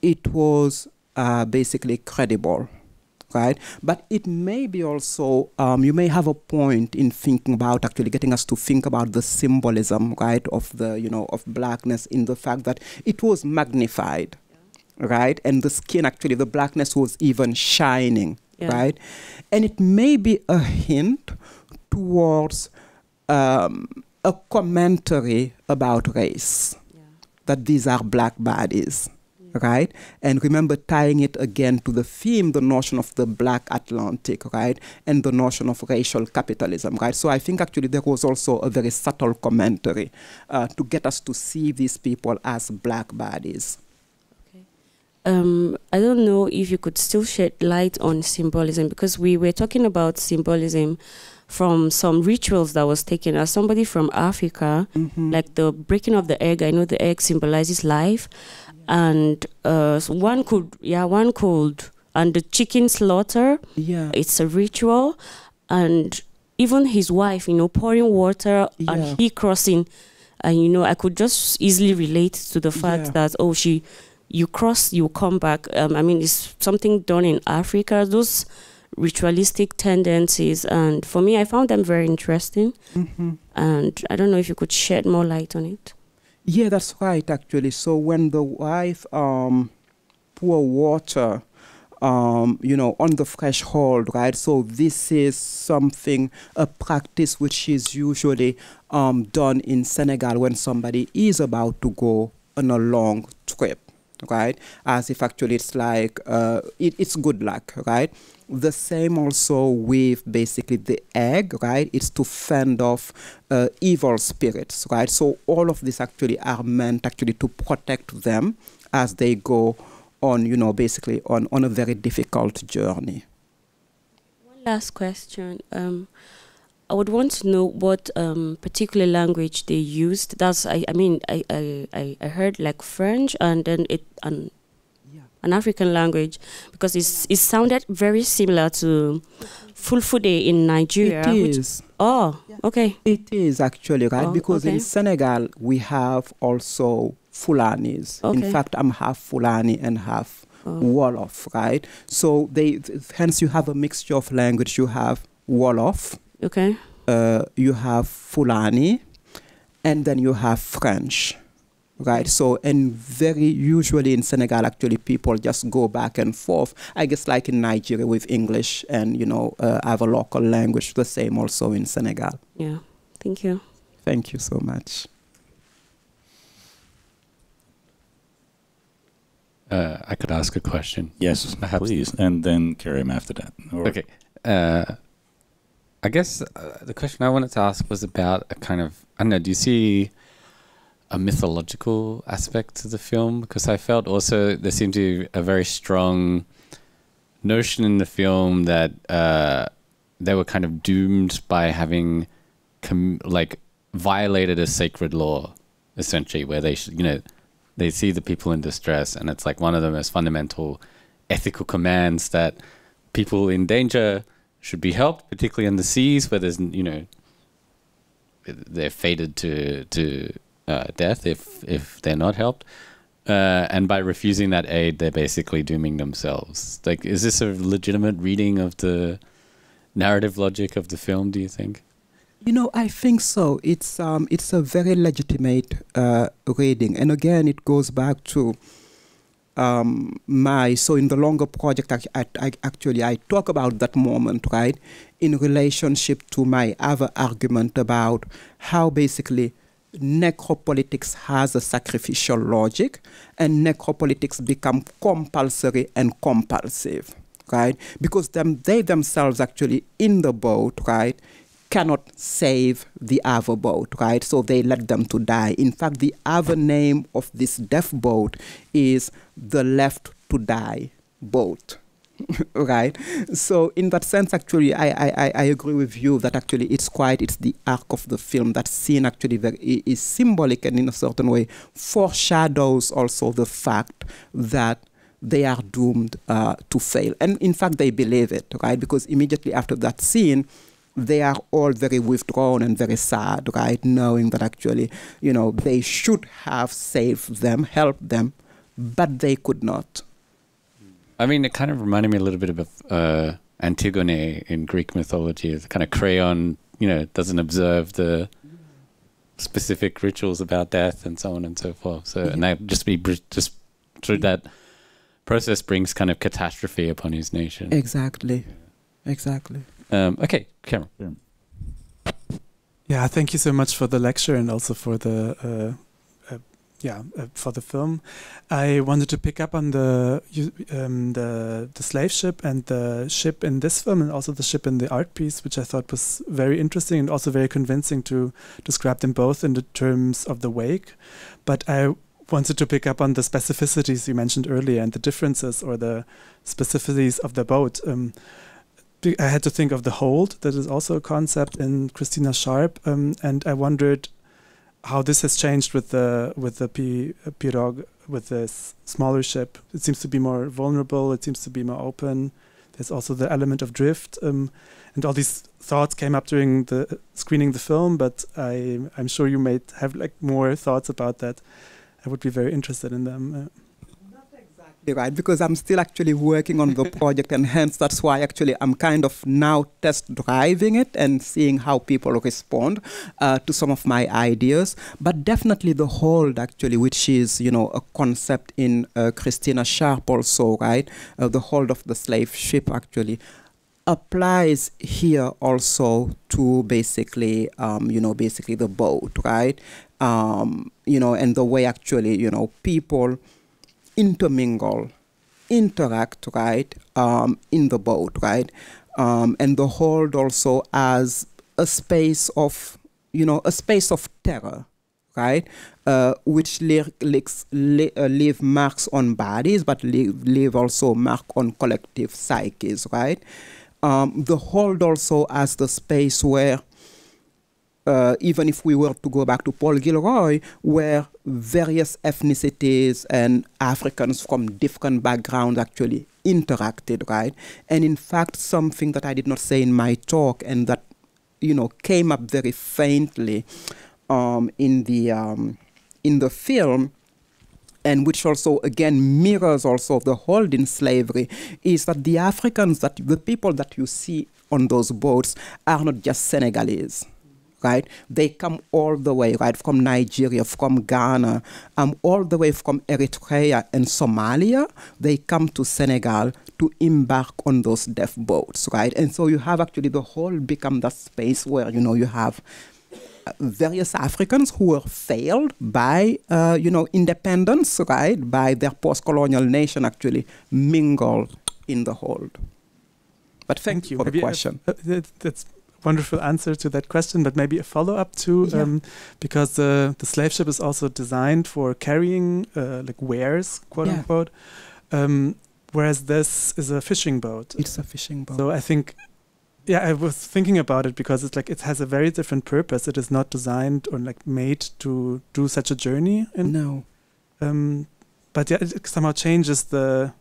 it was basically credible. Right, but it may be also, you may have a point in thinking about actually getting us to think about the symbolism, right, of the, of blackness, in the fact that it was magnified, right, and the skin, actually, the blackness was even shining, right, and it may be a hint towards a commentary about race, that these are black bodies. Right? And remember, tying it again to the theme, the notion of the Black Atlantic, right? And the notion of racial capitalism, right? So I think actually there was also a very subtle commentary to get us to see these people as black bodies.
Okay. I don't know if you could still shed light on symbolism, because we were talking about symbolism from some rituals that was taken. As somebody from Africa, like the breaking of the egg, I know the egg symbolizes life. And so one could, and the chicken slaughter, it's a ritual. And even his wife, pouring water and he crossing, and, I could just easily relate to the fact that, you cross, you come back. I mean, it's something done in Africa, those ritualistic tendencies. And for me, I found them very interesting. And I don't know if you could shed more light on it.
Yeah, that's right, actually. So when the wife pour water, on the threshold, right? So this is something, a practice which is usually done in Senegal when somebody is about to go on a long trip, right? As if actually it's like, it's good luck, right? The same also with basically the egg, right? It's to fend off evil spirits, right? So all of this actually are meant actually to protect them as they go on, basically on a very difficult journey.
One last question. I would want to know what particular language they used. That's, I heard like French and then an African language, because it sounded very similar to Fulfulde in Nigeria.
It is.
Okay.
It is actually, right? Because in Senegal, we have also Fulanis. In fact, I'm half Fulani and half Wolof, right? So hence you have a mixture of language. You have Wolof,
Okay.
You have Fulani, and then you have French, right? So, and very usually in Senegal, actually, people just go back and forth. I guess like in Nigeria with English and, have a local language, the same also in Senegal.
Yeah. Thank you.
Thank you so much.
I could ask a question.
Yes,
Perhaps.
please. And then Karim after that.
Okay. I guess the question I wanted to ask was about a kind of, I don't know, do you see a mythological aspect to the film? Because I felt also there seemed to be a very strong notion in the film that they were kind of doomed by having violated a sacred law, essentially, where they they see the people in distress, and it's like one of the most fundamental ethical commands that people in danger should be helped, particularly in the seas where there's, they're fated to death if they're not helped. And by refusing that aid, they're basically dooming themselves. Like, is this a legitimate reading of the narrative logic of the film, do you think?
I think so. It's a very legitimate reading. And again, it goes back to so in the longer project, I talk about that moment, right, in relationship to my other argument about how basically necropolitics has a sacrificial logic and necropolitics become compulsory and compulsive, right? Because they themselves actually in the boat, right, cannot save the other boat, right? So they let them to die. In fact, the other name of this death boat is the left to die boat, right? So in that sense, actually, I agree with you that actually it's the arc of the film. That scene actually is symbolic and in a certain way foreshadows also the fact that they are doomed to fail. And in fact, they believe it, right? Because immediately after that scene, they are all very withdrawn and very sad, right? Knowing that actually, they should have saved them, helped them, but they could not.
I mean, it kind of reminded me a little bit of Antigone in Greek mythology. It's kind of crayon, doesn't observe the specific rituals about death and so on and so forth. So, and that just through that process brings kind of catastrophe upon his nation.
Exactly. Exactly.
Okay, Cameron.
Yeah, thank you so much for the lecture and also for the for the film. I wanted to pick up on the slave ship and the ship in this film and also the ship in the art piece, which I thought was very interesting and also very convincing to describe them both in the terms of the wake. But I wanted to pick up on the specificities you mentioned earlier and the differences or the specificities of the boat. I had to think of the hold, that is also a concept in Christina Sharp, and I wondered how this has changed with the pirogue, with this smaller ship. It seems to be more vulnerable, it seems to be more open. There's also the element of drift, and all these thoughts came up during the screening the film, but I'm sure you may have more thoughts about that. I would be very interested in them.
Right, because I'm still actually working on the project, and hence that's why actually I'm kind of now test driving it and seeing how people respond to some of my ideas. But definitely the hold actually, which is a concept in Christina Sharp also, right? The hold of the slave ship actually applies here also to basically basically the boat, right? And the way actually people intermingle, interact, right, in the boat, right, and the hold also as a space of, terror, right, which leave marks on bodies, but leave also mark on collective psyches, right. The hold also as the space where even if we were to go back to Paul Gilroy, where various ethnicities and Africans from different backgrounds actually interacted, right? And in fact, something that I did not say in my talk and that, came up very faintly in the film and which also again mirrors also the hold in slavery, is that the Africans, that the people that you see on those boats are not just Senegalese, right? They come all the way, right, from Nigeria, from Ghana, all the way from Eritrea and Somalia. They come to Senegal to embark on those death boats, right? And so you have actually the whole become that space where, you know, you have various Africans who were failed by, independence, right, by their post-colonial nation actually mingle in the hold. But thank you for the question.
That's a wonderful answer to that question, but maybe a follow-up too, because the slave ship is also designed for carrying like wares, quote unquote, whereas this is a fishing boat.
It's a fishing boat.
So I think, I was thinking about it because it's like it has a very different purpose. It is not designed or like made to do such a journey.
No.
But yeah, it somehow changes the,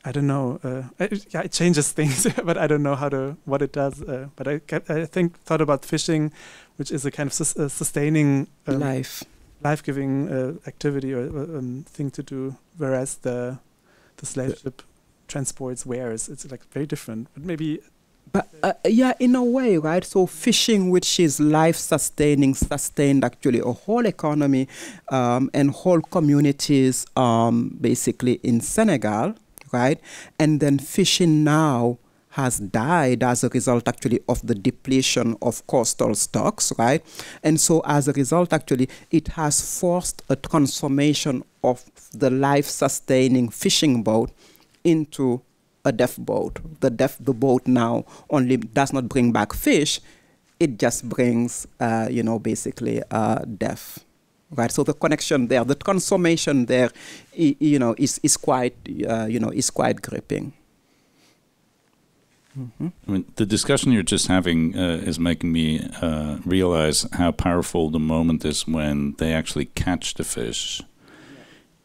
I don't know. It changes things, but I don't know what it does. But I thought about fishing, which is a kind of sustaining life-giving activity or thing to do, whereas the slave ship transports wares. It's like very different, but maybe.
But in a way, right? So fishing, which is life-sustaining, sustained actually a whole economy and whole communities basically in Senegal, right? And then fishing now has died as a result actually of the depletion of coastal stocks, right? And so as a result actually, it has forced a transformation of the life-sustaining fishing boat into a death boat. The boat now only does not bring back fish, it just brings, basically death. Right, so the connection there, the transformation there, is quite, is quite gripping.
I mean, the discussion you're just having is making me realize how powerful the moment is when they actually catch the fish,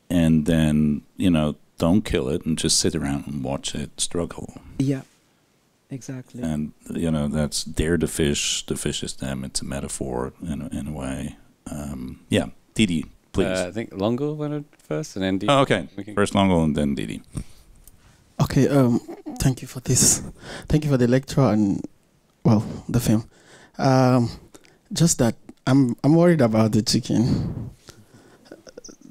and then don't kill it and just sit around and watch it struggle.
Yeah, exactly.
And that's they're the fish is them. It's a metaphor in a way. Didi, please.
I think Longo went first and then Didi.
Oh, okay. First Longo and then Didi.
Okay, thank you for this. Thank you for the lecture and, well, the film. Just that I'm worried about the chicken.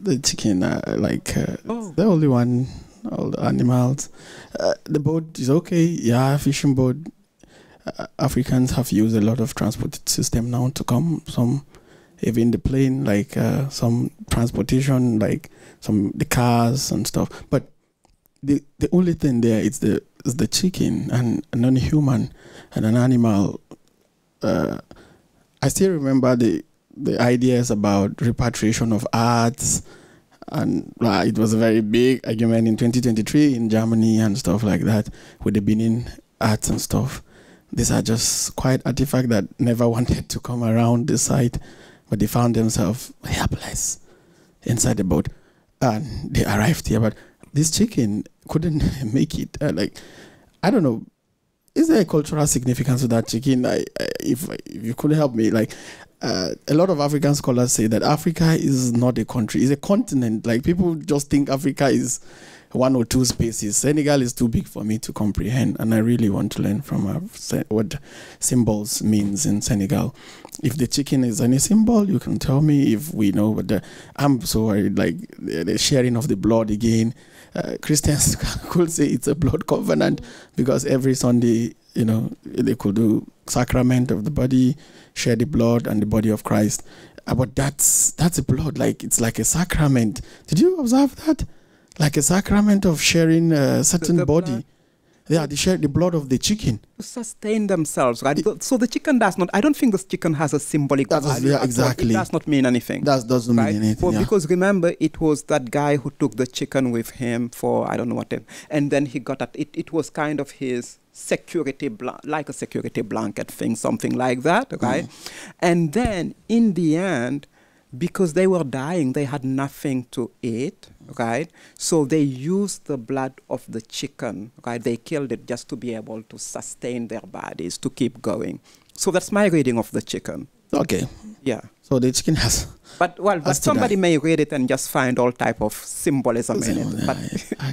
The chicken, the only one, all the animals. The boat is okay, fishing boat. Africans have used a lot of transport system now to come. Some, even the plane, some transportation, the cars and stuff. But the only thing there is the chicken and a non-human and an animal. I still remember the ideas about repatriation of arts, and it was a very big argument in 2023 in Germany and stuff like that with the Benin arts and stuff. These are just quite artifacts that never wanted to come around the site, but they found themselves helpless inside the boat, and they arrived here. But this chicken couldn't make it. I don't know. Is there a cultural significance to that chicken? If you could help me, a lot of African scholars say that Africa is not a country; it's a continent. People just think Africa is one or two spaces. Senegal is too big for me to comprehend, and I really want to learn from what symbols means in Senegal. If the chicken is any symbol, you can tell me if we know. But I'm so worried, the sharing of the blood again. Christians could say it's a blood covenant because every Sunday, they could do sacrament of the body, share the blood and the body of Christ. But that's a blood, it's like a sacrament. Did you observe that? Like a sacrament of sharing a certain body. Blood. Yeah, they share the blood of the chicken.
To sustain themselves, right? So the chicken does not, I don't think this chicken has a symbolic value.
Yeah, exactly.
It does not mean anything.
That doesn't mean anything.
Well, because remember, it was that guy who took the chicken with him for, I don't know what, and then he got it was kind of his security, like a security blanket thing, something like that, right? And then in the end, because they were dying, they had nothing to eat, right? So they used the blood of the chicken, right? They killed it just to be able to sustain their bodies, to keep going. So that's my reading of the chicken.
Okay.
Yeah.
So the chicken has.
But somebody may read it and just find all type of symbolism in it. But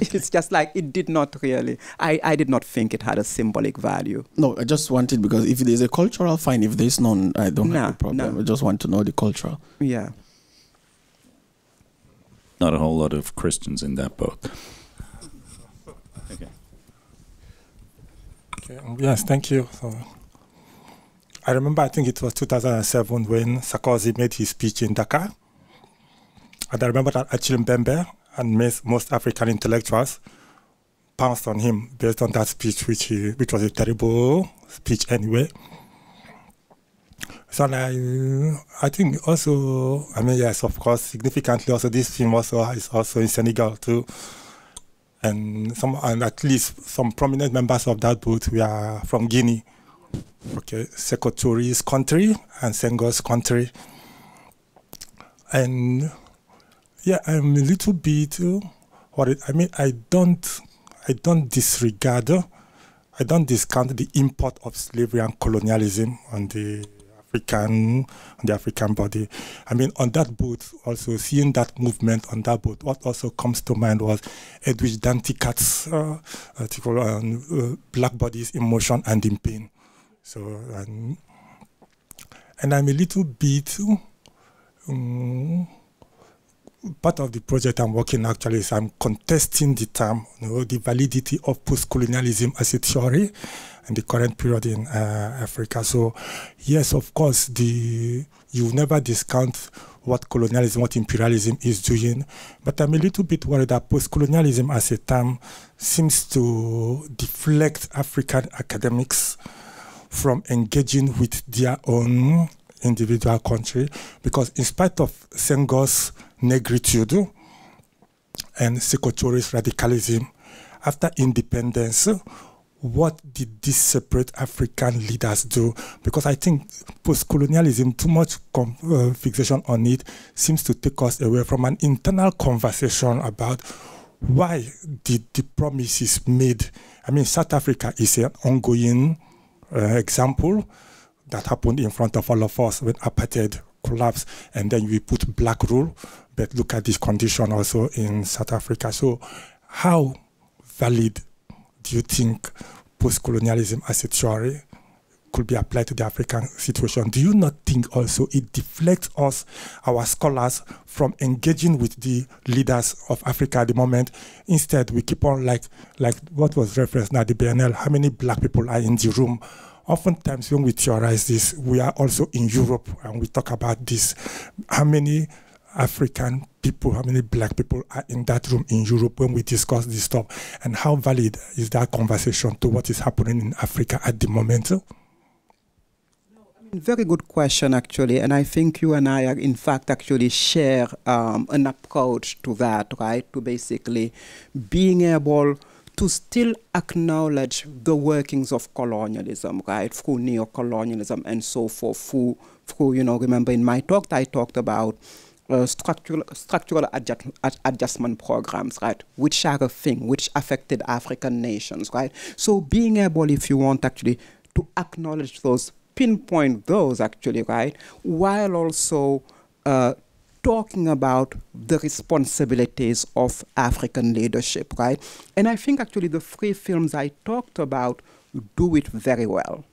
it's just like it did not really. I did not think it had a symbolic value.
No, I just wanted, because if there's a cultural, fine. If there's none, I don't have a problem.
No.
I just want to know the cultural.
Yeah.
Not a whole lot of Christians in that boat.
Okay. Yes, thank you. So, I remember, I think it was 2007 when Sarkozy made his speech in Dakar. And I remember that Achille Mbembe and most African intellectuals pounced on him based on that speech, which was a terrible speech anyway. So I think also, I mean, yes, of course, significantly also this film also is also in Senegal too. And at least some prominent members of that boat were from Guinea. Okay, Sékou Touré's country and Senghor's country. And yeah, I'm a little bit worried. I mean, I don't disregard, I don't discount the import of slavery and colonialism on the African body. I mean, on that boat, also seeing that movement on that boat, what also comes to mind was Edwidge Danticat's article on black bodies in motion and in pain. So, and I'm a little bit, part of the project I'm working actually is I'm contesting the term, the validity of post-colonialism as a theory in the current period in Africa. So, yes, of course, you never discount what colonialism, what imperialism is doing. But I'm a little bit worried that post-colonialism as a term seems to deflect African academics from engaging with their own individual country, because in spite of Senghor's negritude and Sékou Touré's radicalism, after independence, what did these separate African leaders do? Because I think post-colonialism, too much fixation on it, seems to take us away from an internal conversation about why did the promises made. I mean, South Africa is an ongoing example that happened in front of all of us when apartheid collapsed, and then we put black rule. But look at this condition also in South Africa. So how valid do you think post-colonialism as a theory could be applied to the African situation? Do you not think also it deflects us, our scholars, from engaging with the leaders of Africa at the moment? Instead, we keep on like what was referenced now, the BNL, how many black people are in the room? Oftentimes when we theorize this, we are also in Europe and we talk about this. How many African people, how many black people are in that room in Europe when we discuss this stuff? And how valid is that conversation to what is happening in Africa at the moment?
Very good question, actually. And I think you and I are, in fact, actually share an approach to that, right? To basically being able to still acknowledge the workings of colonialism, right? Through neo-colonialism and so forth. Through, remember in my talk, I talked about structural adjustment programs, right, which are a thing, which affected African nations, right? So being able, if you want, actually, to acknowledge those, pinpoint those, actually, right, while also talking about the responsibilities of African leadership, right? And I think, actually, the three films I talked about do it very well.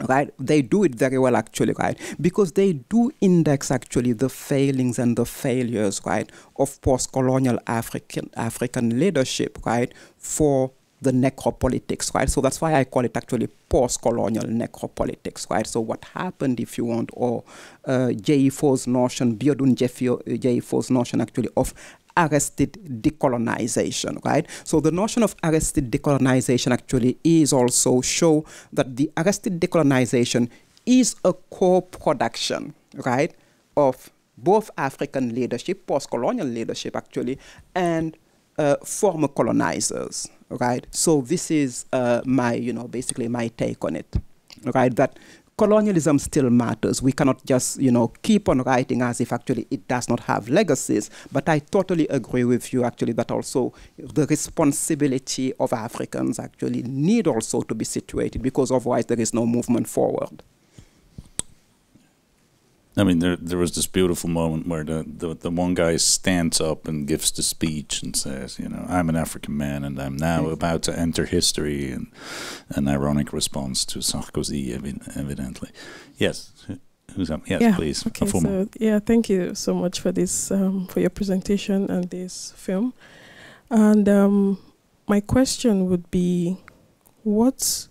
Right, they do it very well, actually, right, because they do index actually the failings and the failures, right, of post-colonial African leadership, right, for the necropolitics, right. So that's why I call it actually post-colonial necropolitics, right. So what happened, if you want, or J.E.Fo's notion, Biodun J.E.Fo's notion actually of arrested decolonization, right? So the notion of arrested decolonization actually is also show that the arrested decolonization is a co-production, right, of both African leadership, post-colonial leadership actually, and former colonizers, right? So this is my, basically my take on it, right? That colonialism still matters. We cannot just, keep on writing as if actually it does not have legacies. But I totally agree with you actually that also the responsibility of Africans actually need also to be situated, because otherwise there is no movement forward.
I mean, there was this beautiful moment where the one guy stands up and gives the speech and says, you know, I'm an African man and I'm now about to enter history, and an ironic response to Sarkozy, evidently. Yes, who's up? Yes,
yeah,
please.
Okay, so, yeah, thank you so much for this, for your presentation and this film. And my question would be, what's,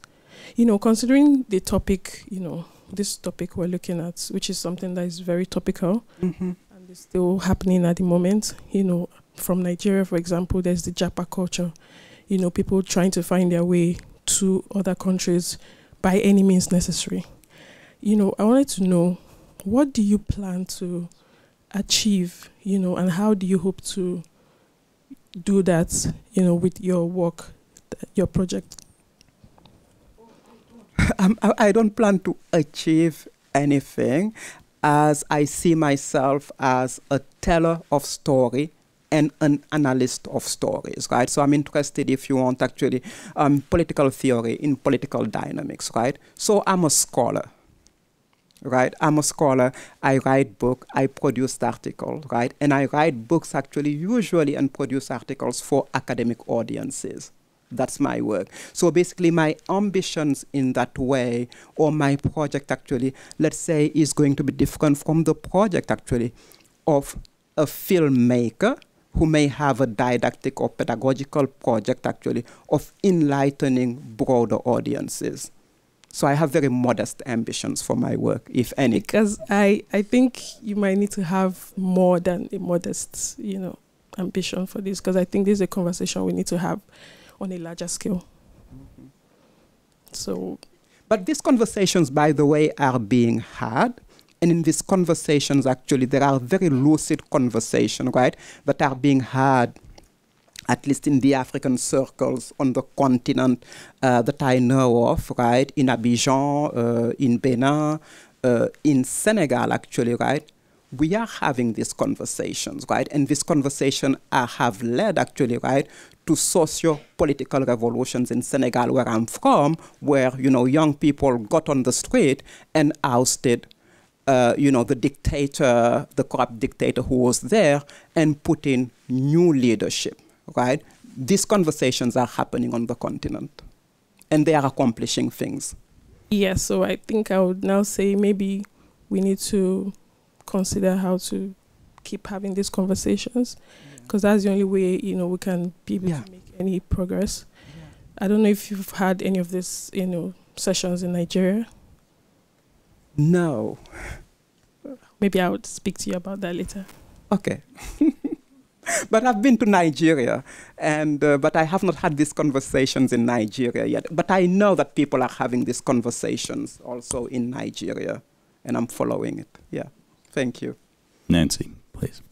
you know, considering the topic, you know, this topic we're looking at, which is something that is very topical, and is still happening at the moment. You know, from Nigeria, for example, there's the Japa culture. You know, people trying to find their way to other countries by any means necessary. You know, I wanted to know, what do you plan to achieve, you know, and how do you hope to do that, you know, with your work, your project?
I don't plan to achieve anything, as I see myself as a teller of story and an analyst of stories, right? So I'm interested, if you want, actually, political theory in political dynamics, right? So I'm a scholar, right? I'm a scholar. I write books, I produce articles, right? And I write books, actually, usually, and produce articles for academic audiences. That's my work. So basically my ambitions in that way, or my project actually, let's say, is going to be different from the project actually of a filmmaker who may have a didactic or pedagogical project actually of enlightening broader audiences. So I have very modest ambitions for my work, if any.
Because I think you might need to have more than a modest, you know, ambition for this, because I think this is a conversation we need to have on a larger scale. So,
but these conversations, by the way, are being had, and in these conversations, actually, there are very lucid conversations, right, that are being had, at least in the African circles on the continent that I know of, right, in Abidjan, in Benin, in Senegal, actually, right. We are having these conversations, right? And these conversations have led, actually, right, to socio-political revolutions in Senegal, where I'm from, where, you know, young people got on the street and ousted, you know, the dictator, the corrupt dictator who was there, and put in new leadership, right? These conversations are happening on the continent, and they are accomplishing things.
Yeah, so I think I would now say maybe we need to consider how to keep having these conversations, because that's the only way, you know, we can be able to make any progress. I don't know if you've had any of this, you know, sessions in Nigeria.
No.
Maybe I would speak to you about that later.
Okay. But I've been to Nigeria, and but I have not had these conversations in Nigeria yet. But I know that people are having these conversations also in Nigeria, and I'm following it. Yeah. Thank you.
Nancy, please.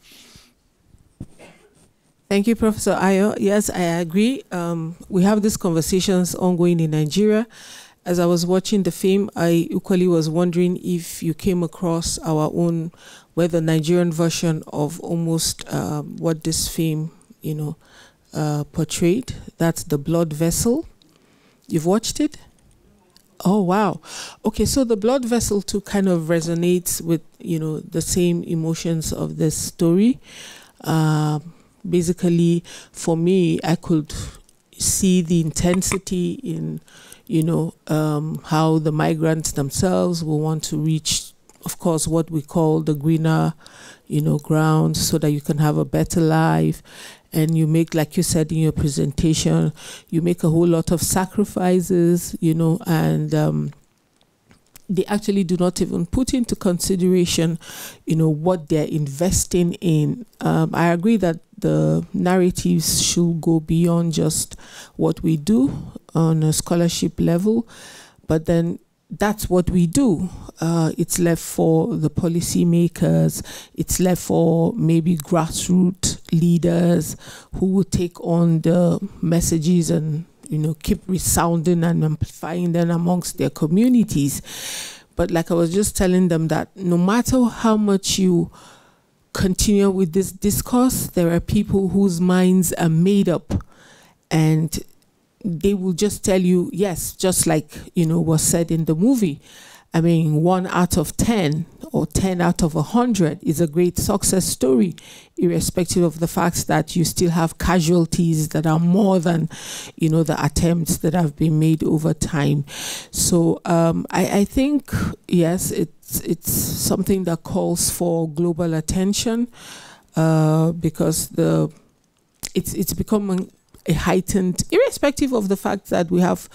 Thank you, Professor Ayo. Yes, I agree. We have these conversations ongoing in Nigeria. As I was watching the film, I equally was wondering if you came across our own, the Nigerian version of almost what this film, you know, portrayed. That's The Blood Vessel. You've watched it? Oh, wow. Okay, so The Blood Vessel too kind of resonates with, you know, the same emotions of this story. Basically, for me, I could see the intensity in, you know, how the migrants themselves will want to reach, of course, what we call the greener, you know, ground, so that you can have a better life. And you make, like you said in your presentation, you make a whole lot of sacrifices, you know, and they actually do not even put into consideration, you know, what they're investing in. I agree that the narratives should go beyond just what we do on a scholarship level, but then that's what we do. It's left for the policymakers. It's left for maybe grassroots leaders who will take on the messages and, you know, keep resounding and amplifying them amongst their communities. But like I was just telling them, that no matter how much you continue with this discourse, there are people whose minds are made up, and they will just tell you, yes, just like, you know, was said in the movie. I mean, 1 out of 10 or 10 out of 100 is a great success story, irrespective of the fact that you still have casualties that are more than, you know, the attempts that have been made over time. So I think, yes, it's something that calls for global attention because it's becoming a heightened, irrespective of the fact that we have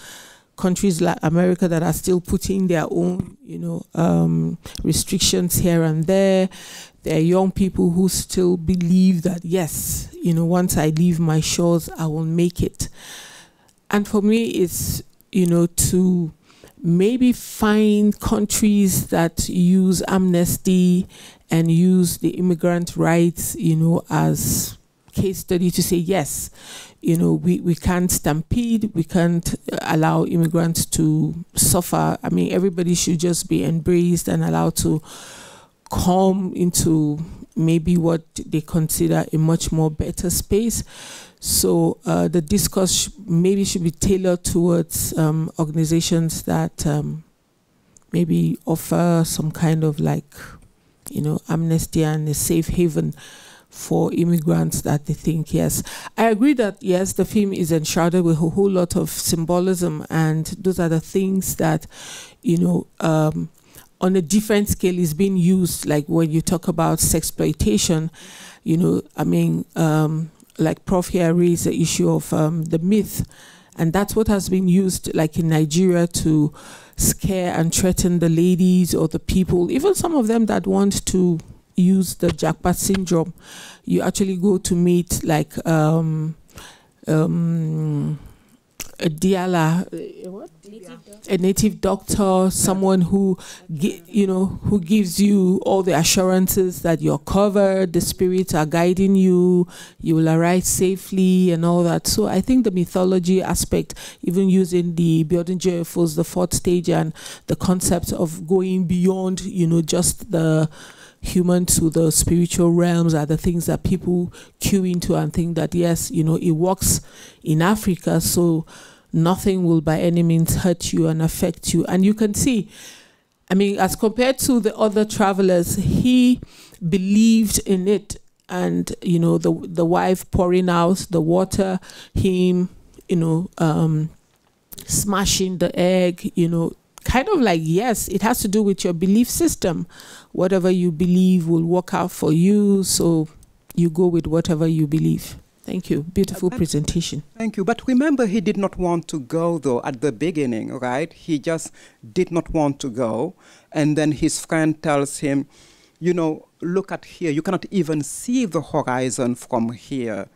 countries like America that are still putting their own, you know, restrictions here and there. There are young people who still believe that, yes, you know, once I leave my shores, I will make it. And for me, it's, you know, to maybe find countries that use amnesty and use the immigrant rights, you know, as case study to say, yes, you know, we can't stampede, we can't allow immigrants to suffer. I mean, everybody should just be embraced and allowed to come into maybe what they consider a much more better space. So the discourse maybe should be tailored towards organizations that maybe offer some kind of like, you know, amnesty and a safe haven for immigrants that they think, yes. I agree that, yes, the film is enshrouded with a whole lot of symbolism, and those are the things that, you know, on a different scale is being used, like when you talk about sexploitation, you know, I mean, like Prof here raised the issue of the myth, and that's what has been used, like in Nigeria, to scare and threaten the ladies or the people, even some of them that want to use the jackpot syndrome. You actually go to meet like a diala, what? A native doctor, someone who, you know, who gives you all the assurances that you're covered, the spirits are guiding you, you will arrive safely and all that. So I think the mythology aspect, even using the building JFOs, the 4th stage, and the concept of going beyond, you know, just the human to the spiritual realms are the things that people cue into and think that, yes, you know, it works in Africa, so nothing will by any means hurt you and affect you. And you can see, I mean, as compared to the other travelers, he believed in it. And, you know, the wife pouring out the water, him, you know, smashing the egg, you know, kind of like, yes, it has to do with your belief system. Whatever you believe will work out for you, so you go with whatever you believe. Thank you. Beautiful presentation.
Thank you. But remember, he did not want to go, though, at the beginning, right? He just did not want to go. And then his friend tells him, you know, look at here. You cannot even see the horizon from here.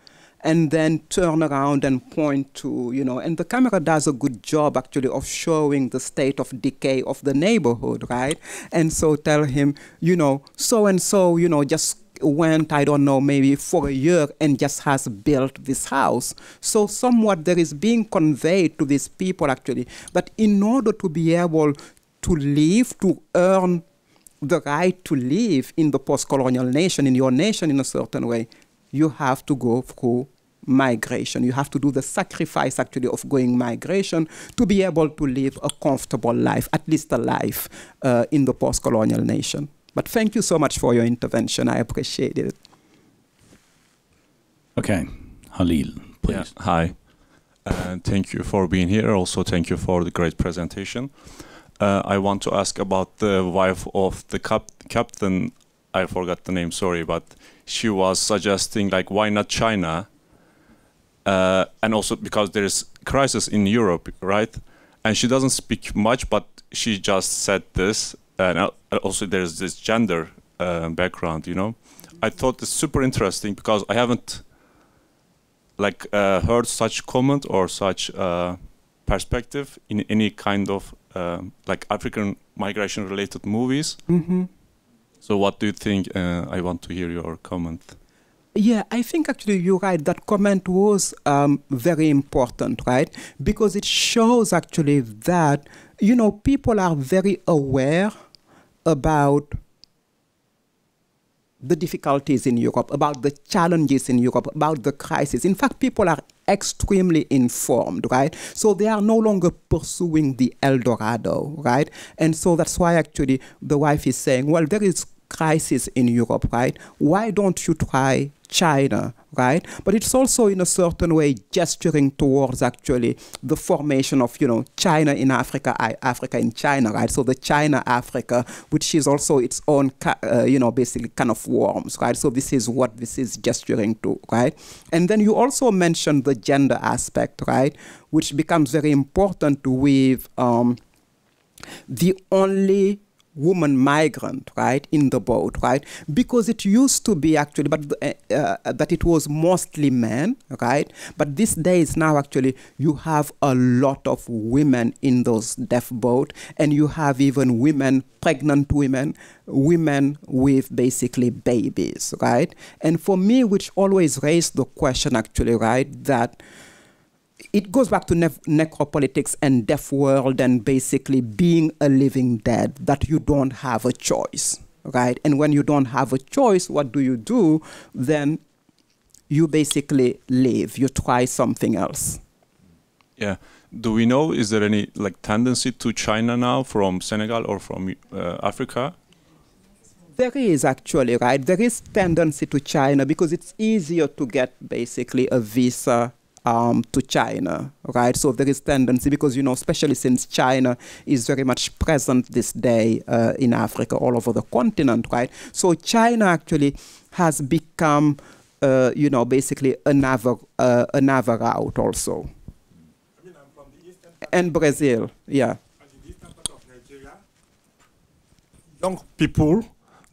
And then turn around and point to, you know, and the camera does a good job, actually, of showing the state of decay of the neighborhood, right? And so tell him, you know, so-and-so, you know, just went, I don't know, maybe for a year and just has built this house. So somewhat there is being conveyed to these people, actually. But in order to be able to live, to earn the right to live in the post-colonial nation, in your nation in a certain way, you have to go through migration. You have to do the sacrifice, actually, of going migration to be able to live a comfortable life, at least a life in the post-colonial nation. But thank you so much for your intervention. I appreciate it.
Okay, Halil, please.
Yeah, hi. Thank you for being here. Also, thank you for the great presentation. I want to ask about the wife of the captain. I forgot the name, sorry, but she was suggesting, like, why not China? And also because there is crisis in Europe, right? And she doesn't speak much, but she just said this. And also there's this gender background, you know. I thought it's super interesting because I haven't, like, heard such comment or such perspective in any kind of, like, African migration-related movies.
Mm-hmm.
So what do you think? I want to hear your comment.
Yeah, I think actually you're right. That comment was very important, right? Because it shows actually that, you know, people are very aware about the difficulties in Europe, about the challenges in Europe, about the crisis. In fact, people are extremely informed, right? So they are no longer pursuing the El Dorado, right? And so that's why actually the wife is saying, well, there is crisis in Europe, right? Why don't you try China, right? But it's also in a certain way gesturing towards actually the formation of, you know, China in Africa, Africa in China, right? So the China-Africa, which is also its own, you know, basically kind of worms, right? So this is what this is gesturing to, right? And then you also mentioned the gender aspect, right? Which becomes very important with the only woman migrant, right, in the boat, right? Because it used to be actually, but that it was mostly men, right? But these days now actually you have a lot of women in those deaf boat, and you have even women, pregnant women, women with basically babies, right? And for me, which always raised the question actually, right, that it goes back to necropolitics and deaf world and basically being a living dead, that you don't have a choice, right? And when you don't have a choice, what do? Then you basically leave, you try something else.
Yeah. Do we know, is there any like tendency to China now from Senegal or from Africa?
There is actually, right? There is tendency to China because it's easier to get basically a visa to China, right? So there is tendency because, you know, especially since China is very much present this day in Africa, all over the continent, right? So China actually has become, you know, basically another route also.
I mean, I'm from the eastern part
and Brazil, yeah.
the eastern part of Nigeria. Young people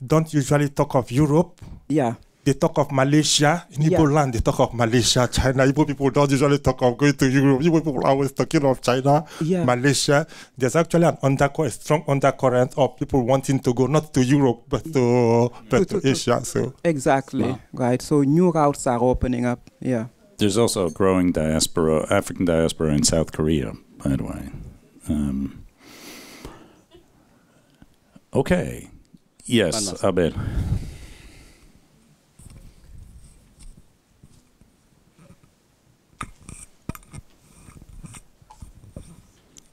don't usually talk of Europe.
Yeah.
They talk of Malaysia. In Igbo land, they talk of Malaysia, China. Igbo people don't usually talk of going to Europe. Igbo people are always talking of China, Malaysia. There's actually a strong undercurrent of people wanting to go not to Europe, but to Asia. So
exactly, right. So new routes are opening up, yeah.
There's also a growing diaspora, African diaspora in South Korea, by the way. Okay. Yes, Abel.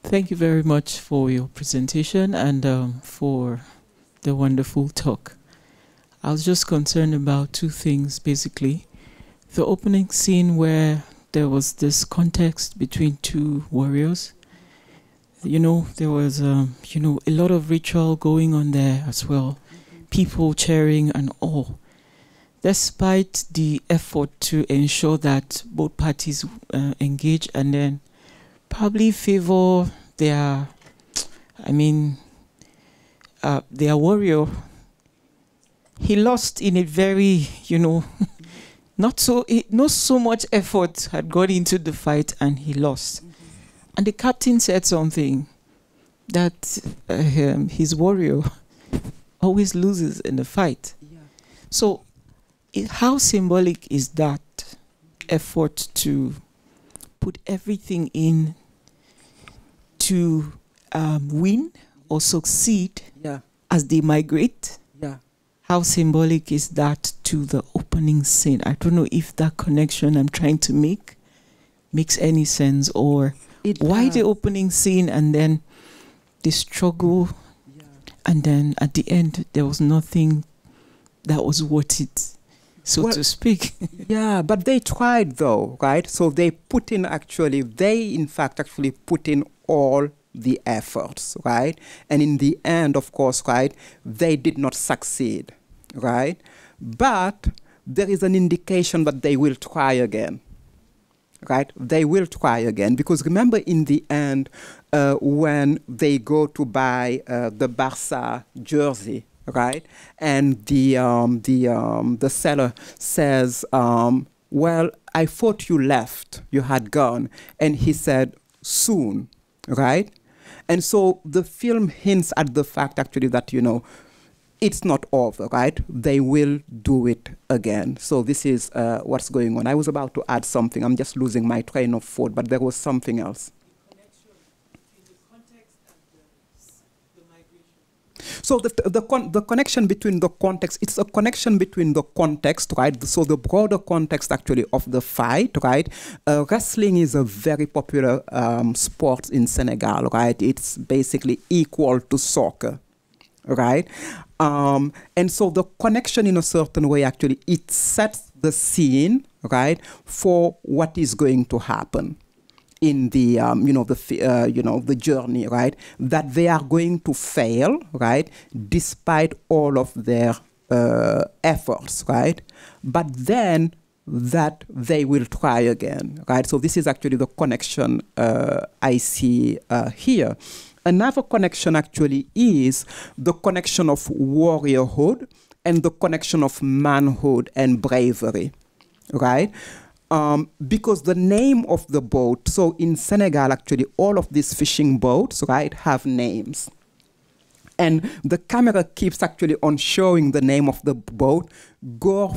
Thank you very much for your presentation and for the wonderful talk. I was just concerned about two things, basically. The opening scene where there was this context between two warriors. You know, there was, you know, a lot of ritual going on there as well. People cheering and all. Despite the effort to ensure that both parties engage and then probably favor their, I mean, their warrior. He lost in a very, you know, not so much effort had gone into the fight, and he lost. And the captain said something that his warrior always loses in the fight. Yeah. So, how symbolic is that effort to put everything in to win or succeed as they migrate?
Yeah.
How symbolic is that to the opening scene? I don't know if that connection I'm trying to make makes any sense, or why the opening scene and then the struggle, and then at the end there was nothing that was worth it, so to speak.
Yeah, but they tried though, right? So they put in they in fact actually put in all the efforts, right? And in the end, of course, right, they did not succeed, right? But there is an indication that they will try again, right? They will try again, because remember in the end, when they go to buy the Barca jersey, right? And the seller says, well, I thought you left, you had gone. And he said, soon, right? And so the film hints at the fact actually that, you know, it's not over, right? They will do it again. So this is what's going on. I was about to add something. I'm just losing my train of thought, but there was something else. So the connection between the context, it's a connection between the context, right? So the broader context actually of the fight, right? Wrestling is a very popular sport in Senegal, right? It's basically equal to soccer, right? And so the connection in a certain way actually, it sets the scene, right, for what is going to happen in the the journey, right? That they are going to fail, right, despite all of their efforts, right? But then that they will try again, right? So this is actually the connection I see here. Another connection actually is the connection of warriorhood and the connection of manhood and bravery, right? Because the name of the boat, so in Senegal, actually, all of these fishing boats, right, have names. And the camera keeps actually on showing the name of the boat.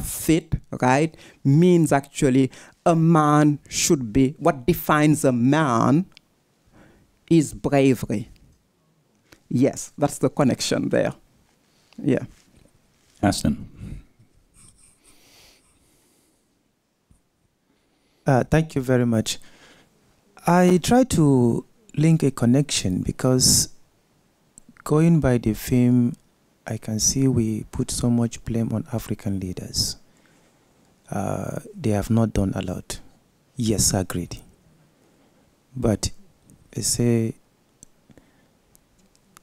Fit, right, means actually a man should be, what defines a man is bravery. Yes, that's the connection there. Yeah.
Aston.
Thank you very much. I try to link a connection because going by the film, I can see we put so much blame on African leaders. They have not done a lot. Yes, agreed. But I say,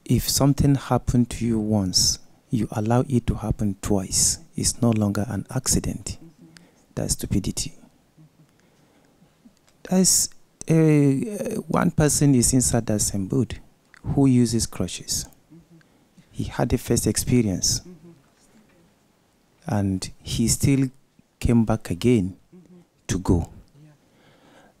if something happened to you once, you allow it to happen twice. It's no longer an accident. That's stupidity. As one person is inside that same boat who uses crutches. He had the first experience. And he still came back again to go.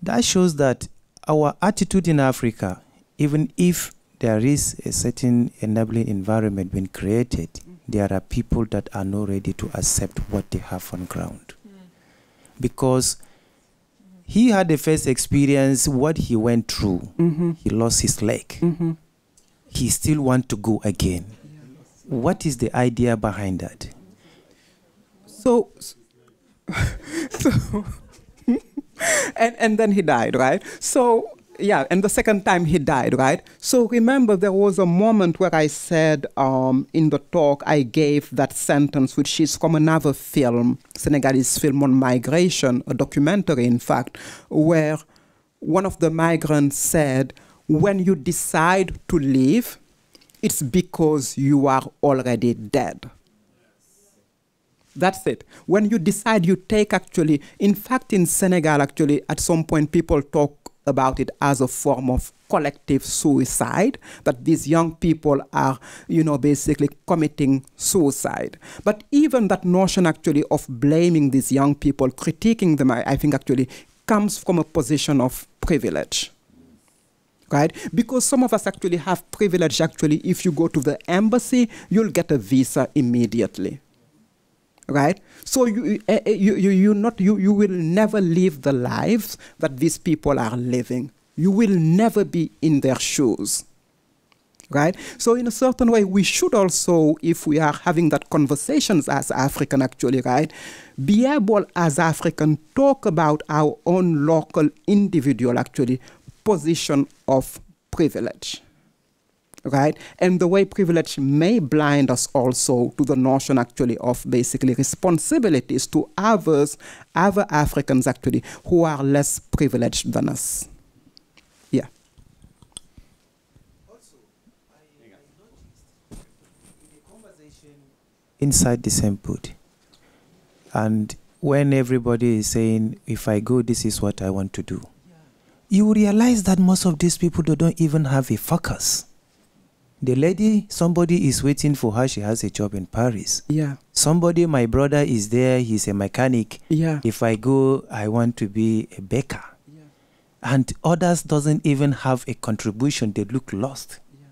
That shows that our attitude in Africa, even if there is a certain enabling environment being created, there are people that are not ready to accept what they have on ground. Because he had the first experience, what he went through. He lost his leg. He still wants to go again. What is the idea behind that?
So and then he died, right? So, yeah, and the second time he died, right? So remember, there was a moment where I said in the talk, I gave that sentence, which is from another film, Senegalese film on migration, a documentary, in fact, where one of the migrants said, when you decide to leave, it's because you are already dead. That's it. When you decide, you take actually, in fact, in Senegal, actually, at some point, people talk about it as a form of collective suicide, that these young people are, basically committing suicide. But even that notion actually of blaming these young people, critiquing them, I think actually comes from a position of privilege. Right? Because some of us actually have privilege. Actually, if you go to the embassy, you'll get a visa immediately. Right? So you will never live the lives that these people are living. You will never be in their shoes. Right? So in a certain way, we should also, if we are having that conversations as African actually, right, be able as African talk about our own local individual actually position of privilege. Right? And the way privilege may blind us also to the notion actually of basically responsibilities to other Africans actually who are less privileged than us. Yeah.
Also, I noticed in the conversation inside the same boat, and when everybody is saying, if I go, this is what I want to do, you realize that most of these people don't even have a focus. The lady, somebody is waiting for her. She has a job in Paris.
Yeah.
Somebody, my brother is there. He's a mechanic.
Yeah.
If I go, I want to be a baker. Yeah. And others doesn't even have a contribution. They look lost. Yeah.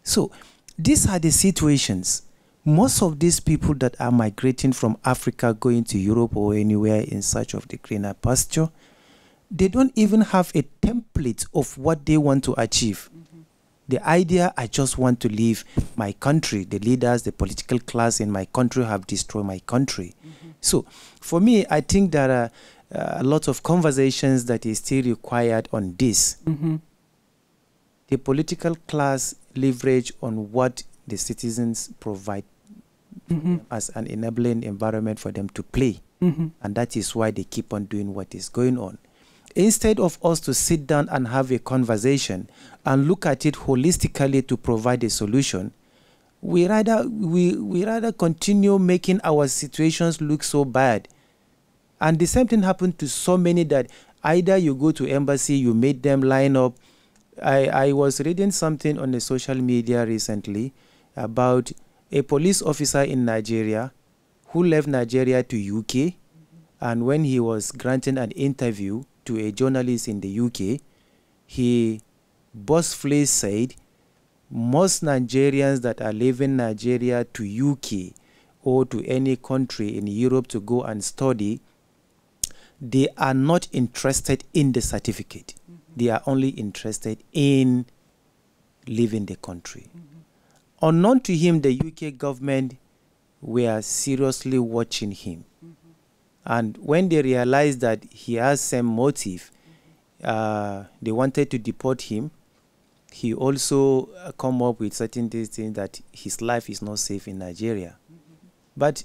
So these are the situations. Most of these people that are migrating from Africa, going to Europe or anywhere in search of the greener pasture, they don't even have a template of what they want to achieve. The idea, I just want to leave my country. The leaders, the political class in my country have destroyed my country. So for me, I think there are a lot of conversations that is still required on this. The political class leverage on what the citizens provide as an enabling environment for them to play. And that is why they keep on doing what is going on. Instead of us to sit down and have a conversation and look at it holistically to provide a solution, we rather continue making our situations look so bad. And the same thing happened to so many that either you go to embassy, you made them line up. I was reading something on the social media recently about a police officer in Nigeria who left Nigeria to UK, and when he was granting an interview to a journalist in the UK, he boastfully said, most Nigerians that are leaving Nigeria to UK or to any country in Europe to go and study, they are not interested in the certificate. They are only interested in leaving the country. Unknown to him, the UK government were seriously watching him. And when they realized that he has same motive, they wanted to deport him. He also come up with certain things that his life is not safe in Nigeria. But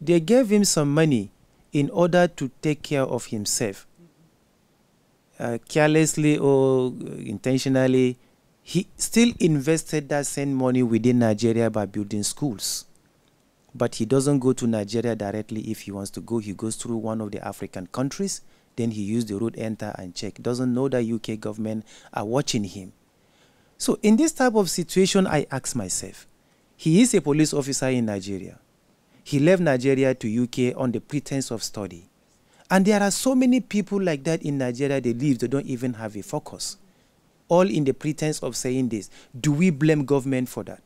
they gave him some money in order to take care of himself. Carelessly or intentionally, he still invested that same money within Nigeria by building schools. But he doesn't go to Nigeria directly if he wants to go. He goes through one of the African countries. Then he used the route enter and check. Doesn't know that UK government are watching him. So in this type of situation, I ask myself, he is a police officer in Nigeria. He left Nigeria to UK on the pretense of study. And there are so many people like that in Nigeria, they leave, they don't even have a focus. All in the pretense of saying this. Do we blame government for that?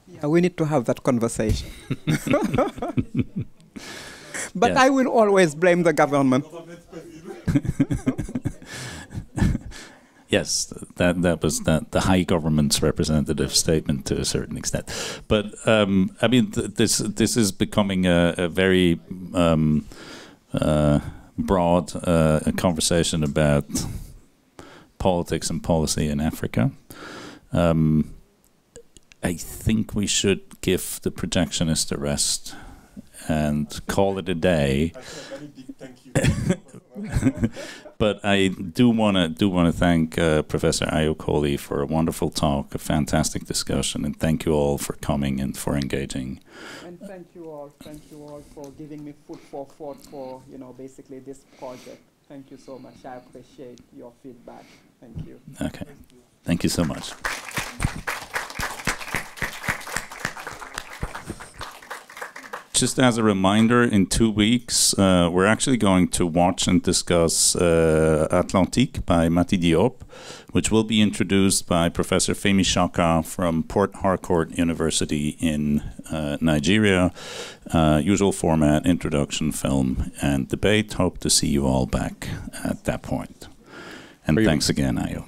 Yeah, we need to have that conversation. But
Yes.
I will always blame the government.
Yes, that was the high government's representative statement to a certain extent. But I mean, this is becoming a very broad conversation about politics and policy in Africa. I think we should give the projectionist a rest and call it a day. But I do want to thank Professor Ayo Coly for a wonderful talk, a fantastic discussion, and thank you all for coming and for engaging.
And thank you all for giving me food for thought for basically this project. Thank you so much. I appreciate your feedback. Thank you.
Okay, thank you so much. Just as a reminder, in 2 weeks, we're actually going to watch and discuss Atlantique by Mati Diop, which will be introduced by Professor Femi Shaka from Port Harcourt University in Nigeria. Usual format, introduction, film, and debate. Hope to see you all back at that point. And thanks again, Ayo.